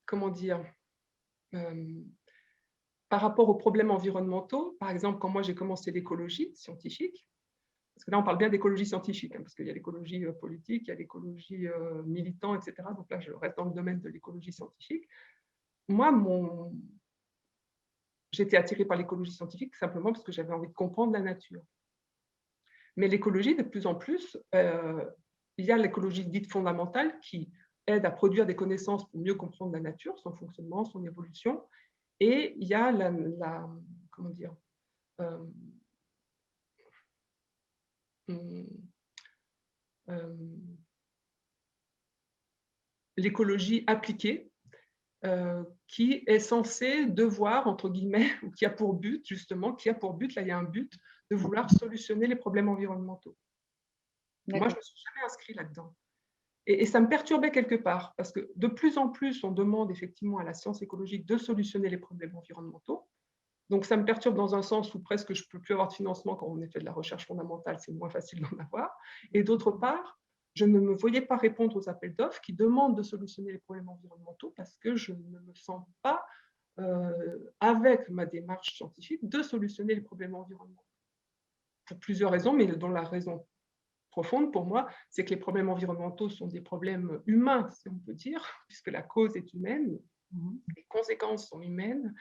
comment dire, par rapport aux problèmes environnementaux, par exemple, quand moi j'ai commencé l'écologie scientifique, parce que là on parle bien d'écologie scientifique, hein, parce qu'il y a l'écologie politique, il y a l'écologie militant, etc. Donc là je reste dans le domaine de l'écologie scientifique. Moi, j'étais attirée par l'écologie scientifique simplement parce que j'avais envie de comprendre la nature. Mais l'écologie, de plus en plus, il y a l'écologie dite fondamentale qui aide à produire des connaissances pour mieux comprendre la nature, son fonctionnement, son évolution. Et il y a comment dire, euh, euh, l'écologie appliquée, qui est censée devoir, entre guillemets, ou qui a pour but, justement, là il y a un but, de vouloir solutionner les problèmes environnementaux. Moi, je ne me suis jamais inscrite là-dedans. Et ça me perturbait quelque part, parce que de plus en plus, on demande effectivement à la science écologique de solutionner les problèmes environnementaux. Donc ça me perturbe dans un sens où presque je ne peux plus avoir de financement quand on fait de la recherche fondamentale, c'est moins facile d'en avoir. Et d'autre part, je ne me voyais pas répondre aux appels d'offres qui demandent de solutionner les problèmes environnementaux parce que je ne me sens pas, avec ma démarche scientifique, de solutionner les problèmes environnementaux. Pour plusieurs raisons, mais dont la raison profonde pour moi, c'est que les problèmes environnementaux sont des problèmes humains, si on peut dire, puisque la cause est humaine, les conséquences sont humaines.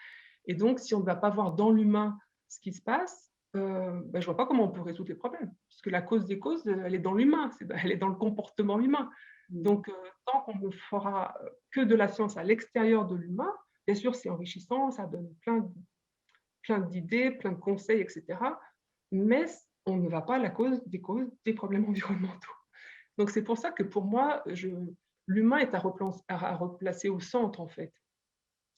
Et donc, si on ne va pas voir dans l'humain ce qui se passe, je ne vois pas comment on peut résoudre les problèmes. Parce que la cause des causes, elle est dans l'humain, elle est dans le comportement humain. Donc, tant qu'on ne fera que de la science à l'extérieur de l'humain, bien sûr, c'est enrichissant, ça donne plein d'idées, plein de conseils, etc. Mais on ne va pas à la cause des problèmes environnementaux. Donc, c'est pour ça que pour moi, l'humain est à replacer au centre, en fait.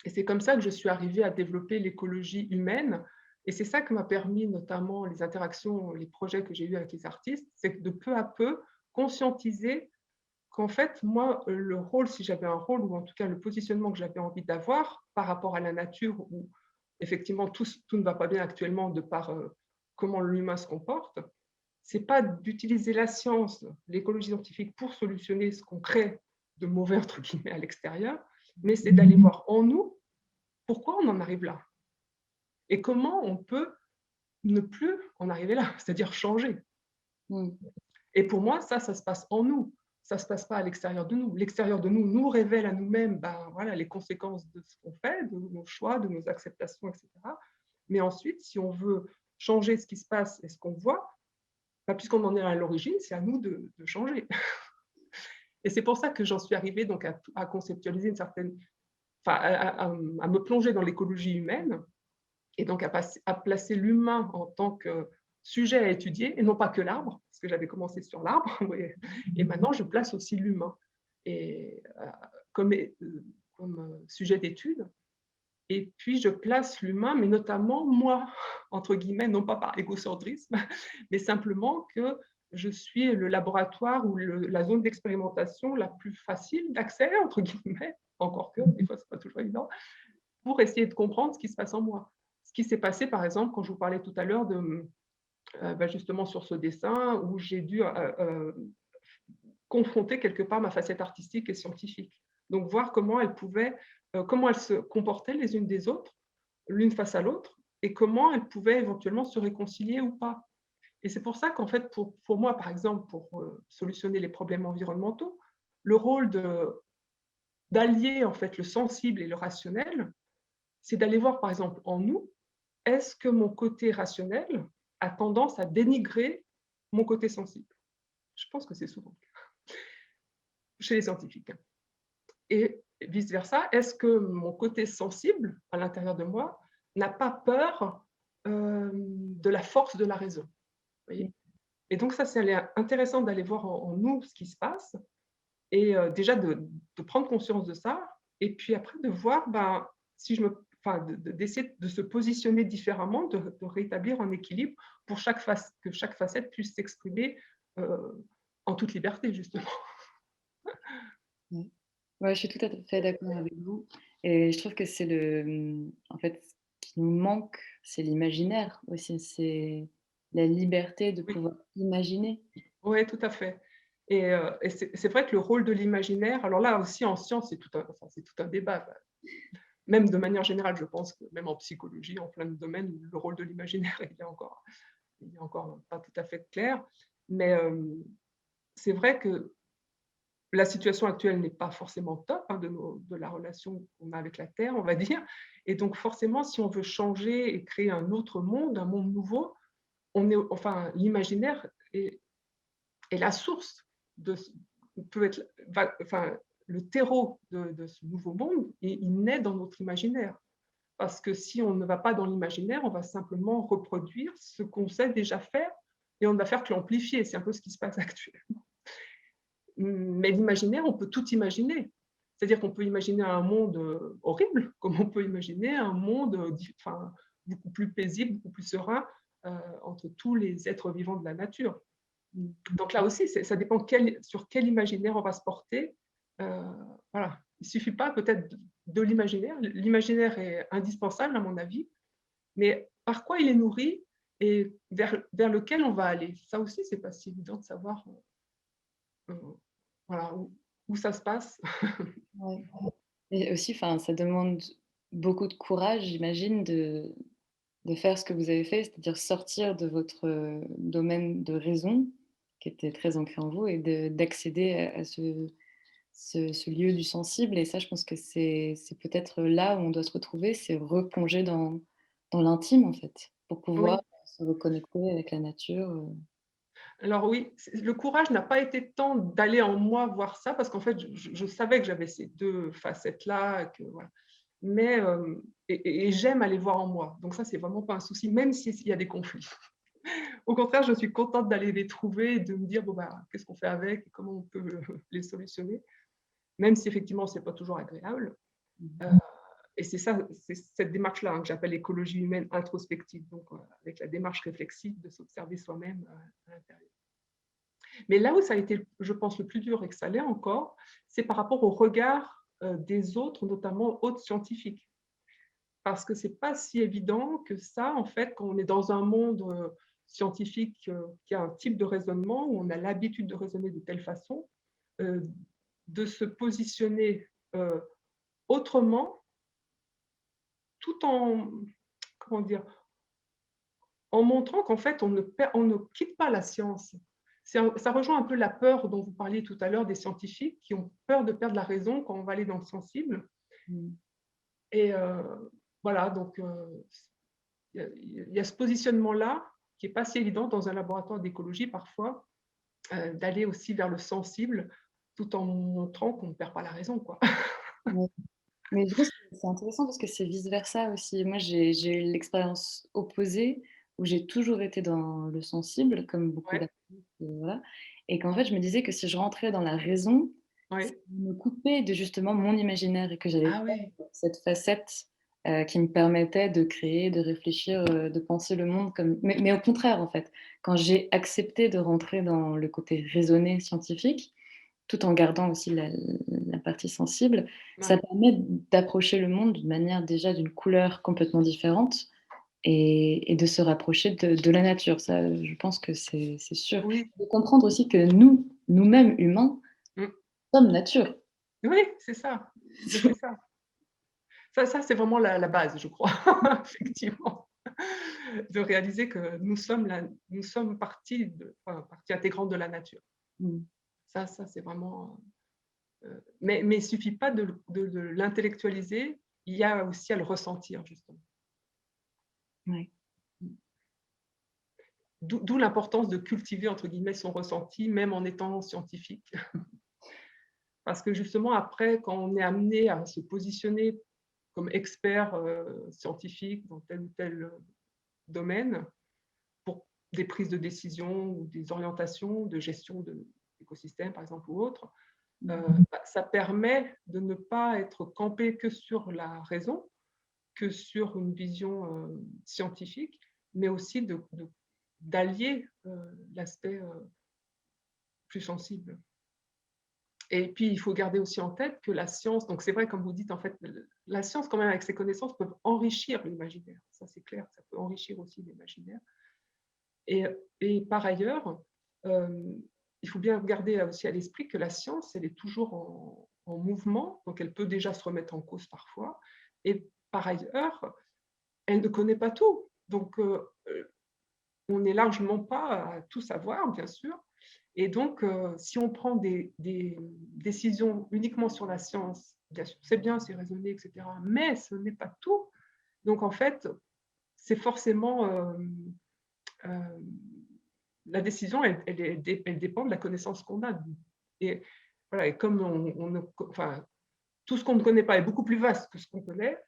Et c'est comme ça que je suis arrivée à développer l'écologie humaine. Et c'est ça que m'a permis, notamment les interactions, les projets que j'ai eus avec les artistes, c'est de peu à peu conscientiser qu'en fait, moi, le rôle, si j'avais un rôle, ou en tout cas le positionnement que j'avais envie d'avoir par rapport à la nature, où effectivement tout ne va pas bien actuellement de par comment l'humain se comporte, c'est pas d'utiliser la science, l'écologie scientifique pour solutionner ce qu'on crée de mauvais, entre guillemets, à l'extérieur, mais c'est d'aller voir en nous pourquoi on en arrive là et comment on peut ne plus en arriver là, c'est-à-dire changer. Mmh. Et pour moi, ça se passe en nous. Ça ne se passe pas à l'extérieur de nous. L'extérieur de nous nous révèle à nous-mêmes voilà, les conséquences de ce qu'on fait, de nos choix, de nos acceptations, etc. Mais ensuite, si on veut changer ce qui se passe et ce qu'on voit, puisqu'on en est à l'origine, c'est à nous de changer. Et c'est pour ça que j'en suis arrivée donc à conceptualiser une certaine, à me plonger dans l'écologie humaine et donc à placer l'humain en tant que sujet à étudier et non pas que l'arbre, parce que j'avais commencé sur l'arbre, et maintenant je place aussi l'humain et, comme sujet d'étude. Et puis je place l'humain, mais notamment moi, entre guillemets, non pas par égocentrisme, mais simplement que je suis le laboratoire ou la zone d'expérimentation la plus facile d'accès, entre guillemets, encore que des fois, ce n'est pas toujours évident, pour essayer de comprendre ce qui se passe en moi. Ce qui s'est passé, par exemple, quand je vous parlais tout à l'heure de, justement sur ce dessin, où j'ai dû confronter quelque part ma facette artistique et scientifique. Donc voir comment elles se comportaient les unes des autres, l'une face à l'autre, et comment elles pouvaient éventuellement se réconcilier ou pas. Et c'est pour ça qu'en fait, pour moi, par exemple, pour solutionner les problèmes environnementaux, le rôle d'allier en fait le sensible et le rationnel, c'est d'aller voir, par exemple, en nous, est-ce que mon côté rationnel a tendance à dénigrer mon côté sensible? Je pense que c'est souvent le cas chez les scientifiques. Et vice-versa, est-ce que mon côté sensible à l'intérieur de moi n'a pas peur de la force de la raison? Vous voyez. Et donc ça, c'est intéressant d'aller voir en nous ce qui se passe et déjà de prendre conscience de ça et puis après de voir si d'essayer de se positionner différemment, de rétablir un équilibre pour que chaque facette puisse s'exprimer en toute liberté, justement. Ouais. Ouais, je suis tout à fait d'accord avec vous et je trouve que c'est en fait, ce qui nous manque, c'est l'imaginaire aussi, c'est la liberté de Oui, pouvoir imaginer. ouais, tout à fait. Et c'est vrai que le rôle de l'imaginaire, alors là aussi en science, c'est tout un débat. Même de manière générale, je pense que même en psychologie, en plein de domaines, le rôle de l'imaginaire, il est encore pas tout à fait clair. Mais c'est vrai que la situation actuelle n'est pas forcément top de la relation qu'on a avec la Terre, on va dire. Et donc forcément, si on veut changer et créer un autre monde, un monde nouveau, l'imaginaire est la source de, peut être, le terreau de ce nouveau monde, et il naît dans notre imaginaire. Parce que si on ne va pas dans l'imaginaire, on va simplement reproduire ce qu'on sait déjà faire et on ne va faire que l'amplifier. C'est un peu ce qui se passe actuellement. Mais l'imaginaire, on peut tout imaginer. C'est-à-dire qu'on peut imaginer un monde horrible, comme on peut imaginer un monde beaucoup plus paisible, beaucoup plus serein entre tous les êtres vivants de la nature. Donc là aussi, ça dépend sur quel imaginaire on va se porter. Voilà. Il ne suffit pas peut-être de l'imaginaire. L'imaginaire est indispensable à mon avis, mais par quoi il est nourri et vers lequel on va aller. Ça aussi, c'est pas si évident de savoir voilà, où ça se passe. Ouais. Et aussi, enfin, ça demande beaucoup de courage, j'imagine, de faire ce que vous avez fait, c'est-à-dire sortir de votre, domaine de raison, qui était très ancré en vous et d'accéder à ce lieu du sensible et ça, je pense que c'est peut-être là où on doit se retrouver, c'est replonger dans l'intime, en fait, pour pouvoir Oui. se reconnecter avec la nature. Alors oui, le courage n'a pas été tant d'aller en moi voir ça, parce qu'en fait, je savais que j'avais ces deux facettes-là, que, voilà. Mais, et j'aime aller voir en moi. Donc ça, c'est vraiment pas un souci, même s'il y a des conflits. Au contraire, je suis contente d'aller les trouver et de me dire, bon, bah, qu'est-ce qu'on fait avec et comment on peut les solutionner, même si effectivement, c'est pas toujours agréable. Et c'est ça, c'est cette démarche-là, hein, que j'appelle l'écologie humaine introspective, donc avec la démarche réflexive de s'observer soi-même à l'intérieur. Mais là où ça a été, je pense, le plus dur et que ça l'est encore, c'est par rapport au regard des autres, notamment autres scientifiques. Parce que c'est pas si évident que ça, en fait, quand on est dans un monde scientifique qui a un type de raisonnement, où on a l'habitude de raisonner de telle façon, euh, de se positionner autrement, tout en, comment dire, en montrant qu'en fait, on ne quitte pas la science. Ça rejoint un peu la peur dont vous parliez tout à l'heure des scientifiques qui ont peur de perdre la raison quand on va aller dans le sensible. Et voilà, donc il y a ce positionnement-là qui n'est pas si évident dans un laboratoire d'écologie parfois, d'aller aussi vers le sensible tout en montrant qu'on ne perd pas la raison, quoi. Ouais. Mais du coup, c'est intéressant parce que c'est vice-versa aussi. Moi, j'ai eu l'expérience opposée où j'ai toujours été dans le sensible, comme beaucoup Ouais, d'artistes, voilà. Et qu'en fait, je me disais que si je rentrais dans la raison, ça ouais. me coupait de justement mon imaginaire et que j'allais Ah oui, perdre cette facette qui me permettait de créer, de réfléchir, de penser le monde comme. Mais au contraire, en fait, quand j'ai accepté de rentrer dans le côté raisonné scientifique, tout en gardant aussi la partie sensible, ça ouais. permet d'approcher le monde d'une manière déjà d'une couleur complètement différente et de se rapprocher de la nature. Ça, je pense que c'est sûr. Oui, De comprendre aussi que nous, nous-mêmes humains, mm. sommes nature. Oui, c'est ça. Mais c'est ça. Ça c'est vraiment la base, je crois, effectivement, de réaliser que nous sommes partie intégrante de la nature. Mmh. Ça c'est vraiment. Mais il ne suffit pas de l'intellectualiser, il y a aussi à le ressentir, justement. Ouais. D'où l'importance de cultiver, entre guillemets, son ressenti, même en étant scientifique. Parce que justement, après, quand on est amené à se positionner comme expert scientifique dans tel ou tel domaine, pour des prises de décision ou des orientations de gestion d'écosystèmes, par exemple, ou autres, ça permet de ne pas être campé que sur la raison, que sur une vision scientifique, mais aussi d'allier l'aspect plus sensible. Et puis, il faut garder aussi en tête que la science, donc c'est vrai, comme vous dites, en fait, la science, quand même, avec ses connaissances, peut enrichir l'imaginaire. Ça, c'est clair, ça peut enrichir aussi l'imaginaire. Et, et par ailleurs, il faut bien garder aussi à l'esprit que la science, elle est toujours en mouvement, donc elle peut déjà se remettre en cause parfois. Et par ailleurs, elle ne connaît pas tout. Donc, on n'est largement pas à tout savoir, bien sûr. Et donc, si on prend des décisions uniquement sur la science, bien sûr, c'est bien, c'est raisonné, etc. Mais ce n'est pas tout. Donc, en fait, c'est forcément la décision, elle dépend de la connaissance qu'on a. Et, voilà, et comme tout ce qu'on ne connaît pas est beaucoup plus vaste que ce qu'on connaît,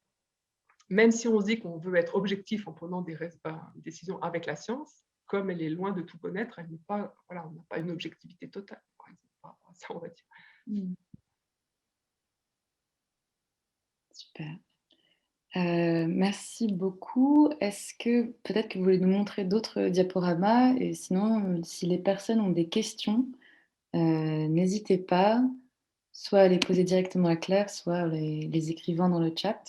même si on se dit qu'on veut être objectif en prenant des décisions avec la science, comme elle est loin de tout connaître, elle n'est pas, voilà, on n'a pas une objectivité totale, par exemple, par rapport à ça, on va dire. Mmh. Super. Merci beaucoup. Est-ce que peut-être que vous voulez nous montrer d'autres diaporamas? Et sinon, si les personnes ont des questions, n'hésitez pas, soit à les poser directement à Claire, soit en les écrivant dans le chat.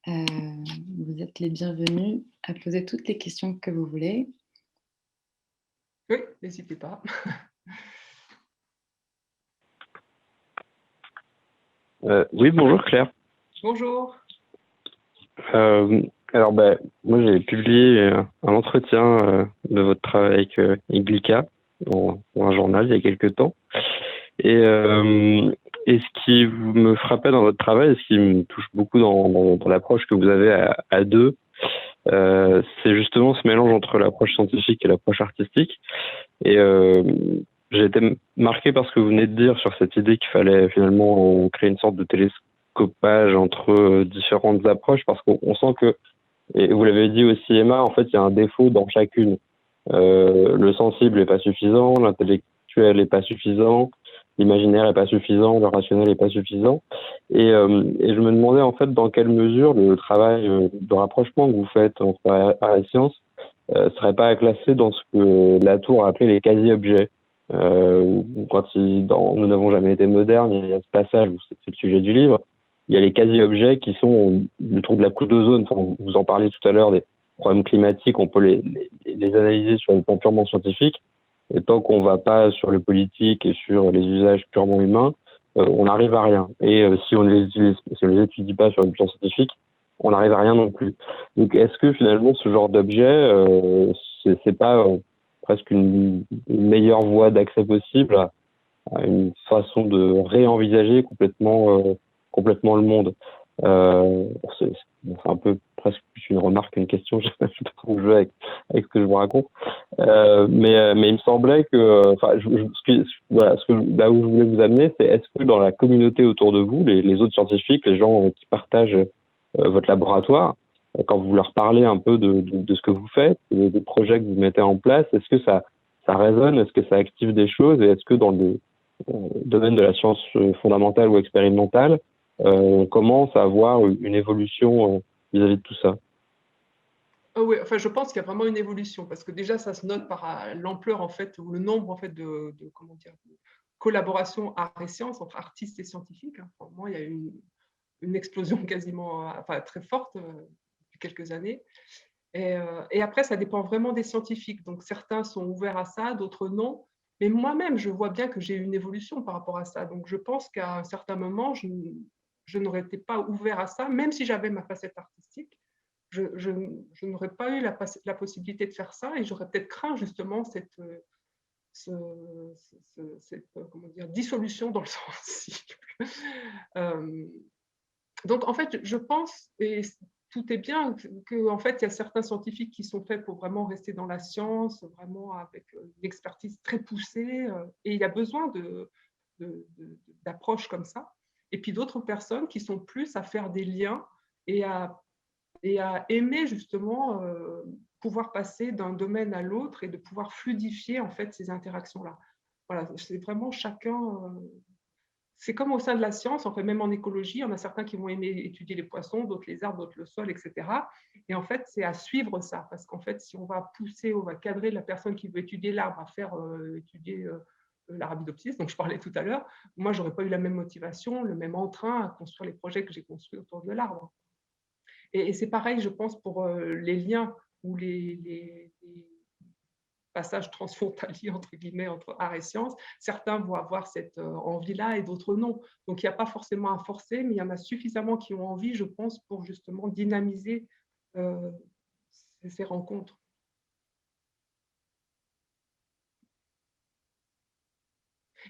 Vous êtes les bienvenus à poser toutes les questions que vous voulez. Oui, n'hésitez pas. Oui, bonjour Claire. Bonjour. Alors, moi j'ai publié un entretien de votre travail avec Iglica dans un journal il y a quelques temps. Et ce qui me frappait dans votre travail, et ce qui me touche beaucoup dans l'approche que vous avez à deux, c'est justement ce mélange entre l'approche scientifique et l'approche artistique. Et j'ai été marqué par ce que vous venez de dire sur cette idée qu'il fallait finalement créer une sorte de télescopage entre différentes approches, parce qu'on sent que, et vous l'avez dit aussi Emma, en fait il y a un défaut dans chacune. Le sensible n'est pas suffisant, l'intellectuel n'est pas suffisant, l'imaginaire n'est pas suffisant, le rationnel n'est pas suffisant. Et je me demandais en fait dans quelle mesure le travail de rapprochement que vous faites entre art et sciences serait pas à classer dans ce que Latour a appelé les quasi-objets. Quand Nous n'avons jamais été modernes, il y a ce passage où c'est le sujet du livre, il y a les quasi-objets qui sont autour de la couche d'ozone. Enfin, vous en parliez tout à l'heure des problèmes climatiques, on peut les analyser sur le plan purement scientifique. Et tant qu'on ne va pas sur le politique et sur les usages purement humains, on n'arrive à rien. Et si on les étudie pas sur le plan scientifique, on n'arrive à rien non plus. Donc, est-ce que finalement ce genre d'objet, c'est pas presque une meilleure voie d'accès possible à une façon de réenvisager complètement le monde? C'est un peu presque plus une remarque qu'une question. Je sais pas trop où je vais avec ce que je vous raconte. Mais il me semblait que, enfin, là où je voulais vous amener, c'est est-ce que dans la communauté autour de vous, les autres scientifiques, les gens qui partagent votre laboratoire, quand vous leur parlez un peu de ce que vous faites, des projets que vous mettez en place, est-ce que ça résonne, est-ce que ça active des choses, et est-ce que dans le domaine de la science fondamentale ou expérimentale, on commence à avoir une évolution vis-à-vis de tout ça? Oui, enfin, je pense qu'il y a vraiment une évolution, parce que déjà, ça se note par l'ampleur, en fait, ou le nombre, en fait, comment dire, de collaborations art et sciences entre artistes et scientifiques. Pour moi, il y a eu une explosion quasiment, enfin, très forte depuis quelques années. Et après, ça dépend vraiment des scientifiques. Donc, certains sont ouverts à ça, d'autres non. Mais moi-même, je vois bien que j'ai eu une évolution par rapport à ça. Donc, je pense qu'à un certain moment, je n'aurais été pas ouvert à ça, même si j'avais ma facette artistique. Je n'aurais pas eu la possibilité de faire ça, et j'aurais peut-être craint justement cette comment dire, dissolution dans le sens. Donc, en fait, je pense, et tout est bien, qu'en fait, il y a certains scientifiques qui sont faits pour vraiment rester dans la science, vraiment avec une expertise très poussée, et il y a besoin d'approches comme ça. Et puis d'autres personnes qui sont plus à faire des liens et à aimer justement pouvoir passer d'un domaine à l'autre et de pouvoir fluidifier en fait ces interactions-là. Voilà, c'est vraiment chacun. C'est comme au sein de la science, en fait, même en écologie, il y en a certains qui vont aimer étudier les poissons, d'autres les arbres, d'autres le sol, etc. Et en fait, c'est à suivre ça, parce qu'en fait, si on va pousser, on va cadrer la personne qui veut étudier l'arbre à faire étudier l'arabidopsis, dont je parlais tout à l'heure, moi, je n'aurais pas eu la même motivation, le même entrain à construire les projets que j'ai construits autour de l'arbre. Et c'est pareil, je pense, pour les liens ou les passages transfrontaliers, entre guillemets, entre art et science. Certains vont avoir cette envie-là et d'autres non. Donc, il n'y a pas forcément à forcer, mais il y en a suffisamment qui ont envie, je pense, pour justement dynamiser ces rencontres.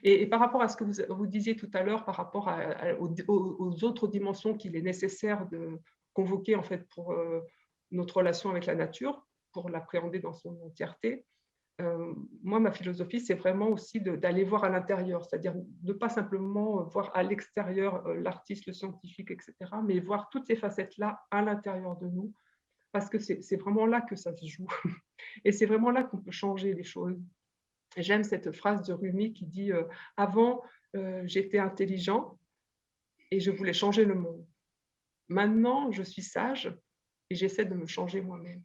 Et par rapport à ce que vous disiez tout à l'heure, par rapport aux autres dimensions qu'il est nécessaire de convoquer en fait, pour notre relation avec la nature, pour l'appréhender dans son entièreté, moi, ma philosophie, c'est vraiment aussi d'aller voir à l'intérieur, c'est-à-dire de ne pas simplement voir à l'extérieur l'artiste, le scientifique, etc., mais voir toutes ces facettes-là à l'intérieur de nous, parce que c'est vraiment là que ça se joue. Et c'est vraiment là qu'on peut changer les choses. J'aime cette phrase de Rumi qui dit avant, j'étais intelligent et je voulais changer le monde. Maintenant, je suis sage et j'essaie de me changer moi-même.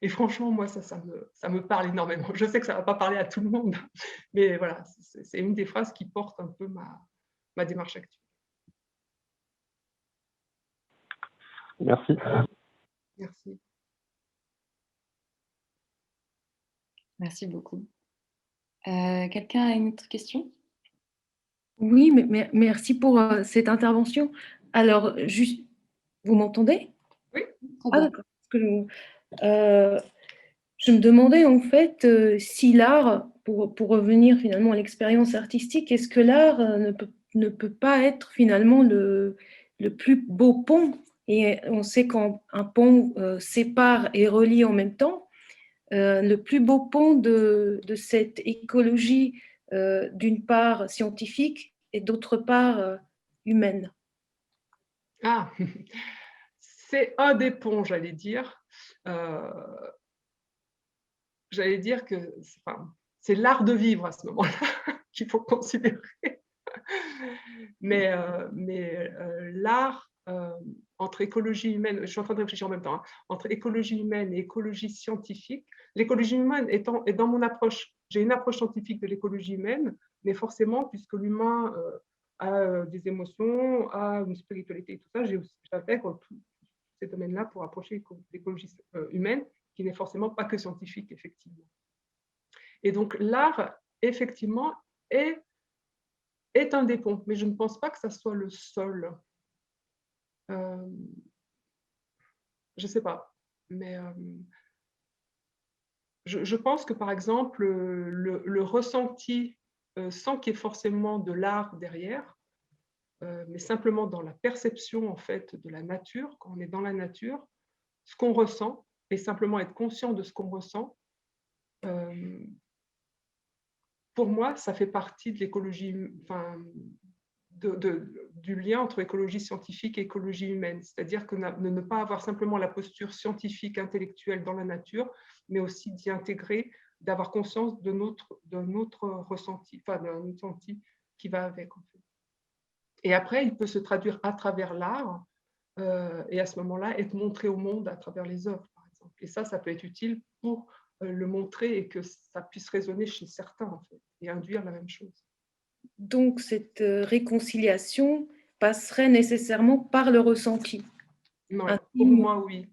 Et franchement, moi, ça me parle énormément. Je sais que ça ne va pas parler à tout le monde, mais voilà, c'est une des phrases qui porte un peu ma démarche actuelle. Merci. Merci. Merci beaucoup. Quelqu'un a une autre question? Oui, mais merci pour cette intervention. Alors, juste, vous m'entendez? Oui. Ah, d'accord. Je me demandais en fait si l'art, pour revenir finalement à l'expérience artistique, est-ce que l'art ne peut pas être finalement le plus beau pont Et on sait qu'un pont sépare et relie en même temps. Le plus beau pont de cette écologie, d'une part scientifique et d'autre part humaine. Ah, c'est un des ponts, j'allais dire. J'allais dire que c'est l'art de vivre à ce moment-là qu'il faut considérer. Mais l'art, entre écologie humaine, je suis en train de réfléchir en même temps, hein, entre écologie humaine et écologie scientifique, l'écologie humaine est dans mon approche. J'ai une approche scientifique de l'écologie humaine, mais forcément, puisque l'humain a des émotions, a une spiritualité et tout ça, j'intègre tous ces domaines-là pour approcher l'écologie humaine, qui n'est forcément pas que scientifique, effectivement. Et donc, l'art, effectivement, est un des ponts, mais je ne pense pas que ça soit le seul. Je ne sais pas, mais je pense que, par exemple, le ressenti, sans qu'il y ait forcément de l'art derrière, mais simplement dans la perception en fait de la nature, quand on est dans la nature, ce qu'on ressent, et simplement être conscient de ce qu'on ressent, pour moi, ça fait partie de l'écologie, du lien entre écologie scientifique et écologie humaine. C'est-à-dire que ne pas avoir simplement la posture scientifique, intellectuelle dans la nature, mais aussi d'y intégrer, d'avoir conscience de notre ressenti, d'un ressenti qui va avec. En fait. Et après, il peut se traduire à travers l'art, et à ce moment-là, être montré au monde à travers les œuvres, par exemple. Et ça peut être utile pour le montrer et que ça puisse résonner chez certains, en fait, et induire la même chose. Donc cette réconciliation passerait nécessairement par le ressenti. Ouais, pour moi, oui.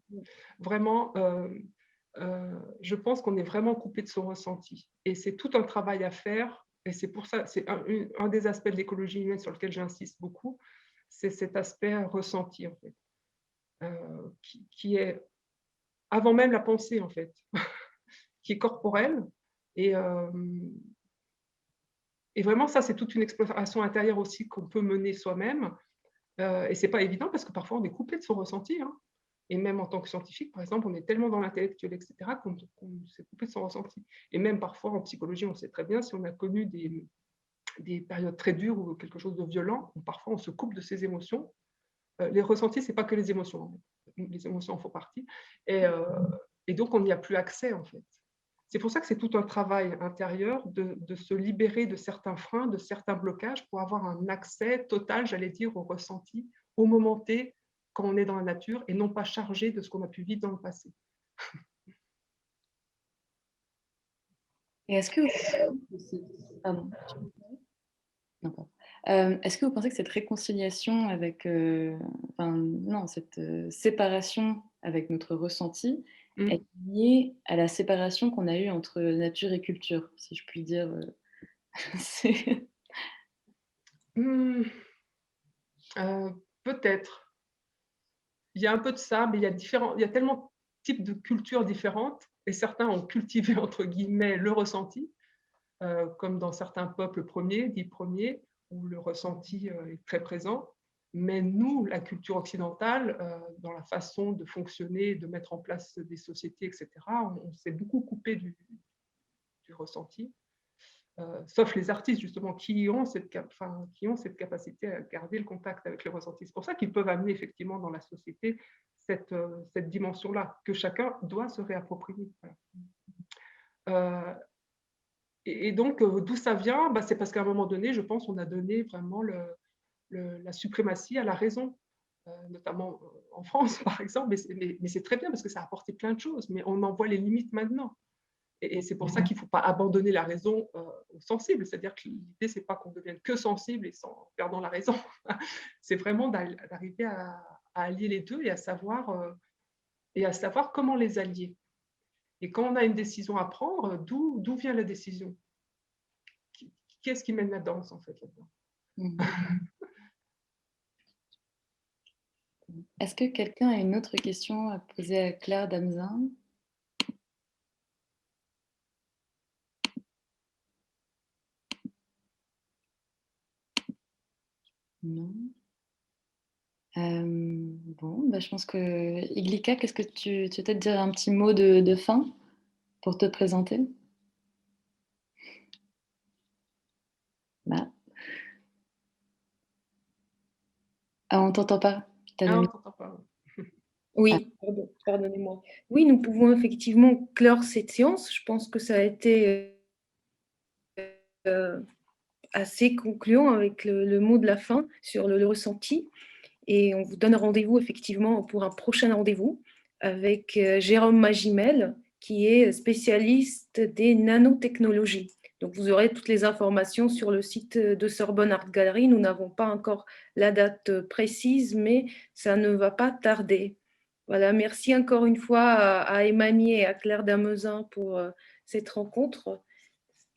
Vraiment, je pense qu'on est vraiment coupé de son ressenti. Et c'est tout un travail à faire. Et c'est pour ça, c'est un des aspects de l'écologie humaine sur lequel j'insiste beaucoup, c'est cet aspect ressenti, en fait, qui est avant même la pensée, en fait, qui est corporelle. Et, et vraiment, ça, c'est toute une exploration intérieure aussi qu'on peut mener soi-même. Et c'est pas évident parce que parfois, on est coupé de son ressenti. Hein. Et même en tant que scientifique, par exemple, on est tellement dans l'intellectuel, etc., qu'on s'est coupé de son ressenti. Et même parfois, en psychologie, on sait très bien, si on a connu des périodes très dures ou quelque chose de violent, parfois on se coupe de ses émotions. Les ressentis, c'est pas que les émotions. Les émotions en font partie. Et donc, on n'y a plus accès, en fait. C'est pour ça que c'est tout un travail intérieur de se libérer de certains freins, de certains blocages pour avoir un accès total, j'allais dire, au ressenti, au moment T, quand on est dans la nature et non pas chargé de ce qu'on a pu vivre dans le passé. Et est-ce que pardon. Non, pardon. Est-ce que vous pensez que cette réconciliation avec, non, cette séparation avec notre ressenti est liée à la séparation qu'on a eue entre nature et culture, si je puis dire c'est... Peut-être. Il y a un peu de ça, mais il y a tellement de types de cultures différentes, et certains ont cultivé, entre guillemets, le ressenti, comme dans certains peuples dits premiers, où le ressenti est très présent. Mais nous, la culture occidentale, dans la façon de fonctionner, de mettre en place des sociétés, etc., on s'est beaucoup coupé du ressenti. Sauf les artistes, justement, qui ont cette capacité à garder le contact avec le ressenti. C'est pour ça qu'ils peuvent amener, effectivement, dans la société cette dimension-là, que chacun doit se réapproprier. Voilà. Et donc, d'où ça vient? C'est parce qu'à un moment donné, je pense, on a donné vraiment la suprématie à la raison, notamment en France, par exemple. Mais c'est très bien parce que ça a apporté plein de choses, mais on en voit les limites maintenant. Et c'est pour ça qu'il ne faut pas abandonner la raison aux sensibles. C'est-à-dire que l'idée, ce n'est pas qu'on devienne que sensible et sans perdant la raison. C'est vraiment d'arriver à allier les deux et à savoir comment les allier. Et quand on a une décision à prendre, d'où vient la décision? Qu'est-ce qui mène la danse, en fait, là-dedans? Est-ce que quelqu'un a une autre question à poser à Claire Damzin? Non. Bon, bah, je pense que Iglika, qu'est-ce que tu veux peut-être dire un petit mot de fin pour te présenter? Bah, ah, on t'entend pas. Tu Ah, le on micro. t'entend pas. Oui, pardon, pardonnez-moi. Oui, nous pouvons effectivement clore cette séance. Je pense que ça a été euh, assez concluant avec le mot de la fin sur le ressenti. Et on vous donne rendez-vous effectivement pour un prochain rendez-vous avec Jérôme Magimel, qui est spécialiste des nanotechnologies. Donc vous aurez toutes les informations sur le site de Sorbonne Art Gallery. Nous n'avons pas encore la date précise, mais ça ne va pas tarder. Voilà, merci encore une fois à Emmanuel et à Claire Damezin pour cette rencontre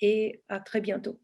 et à très bientôt.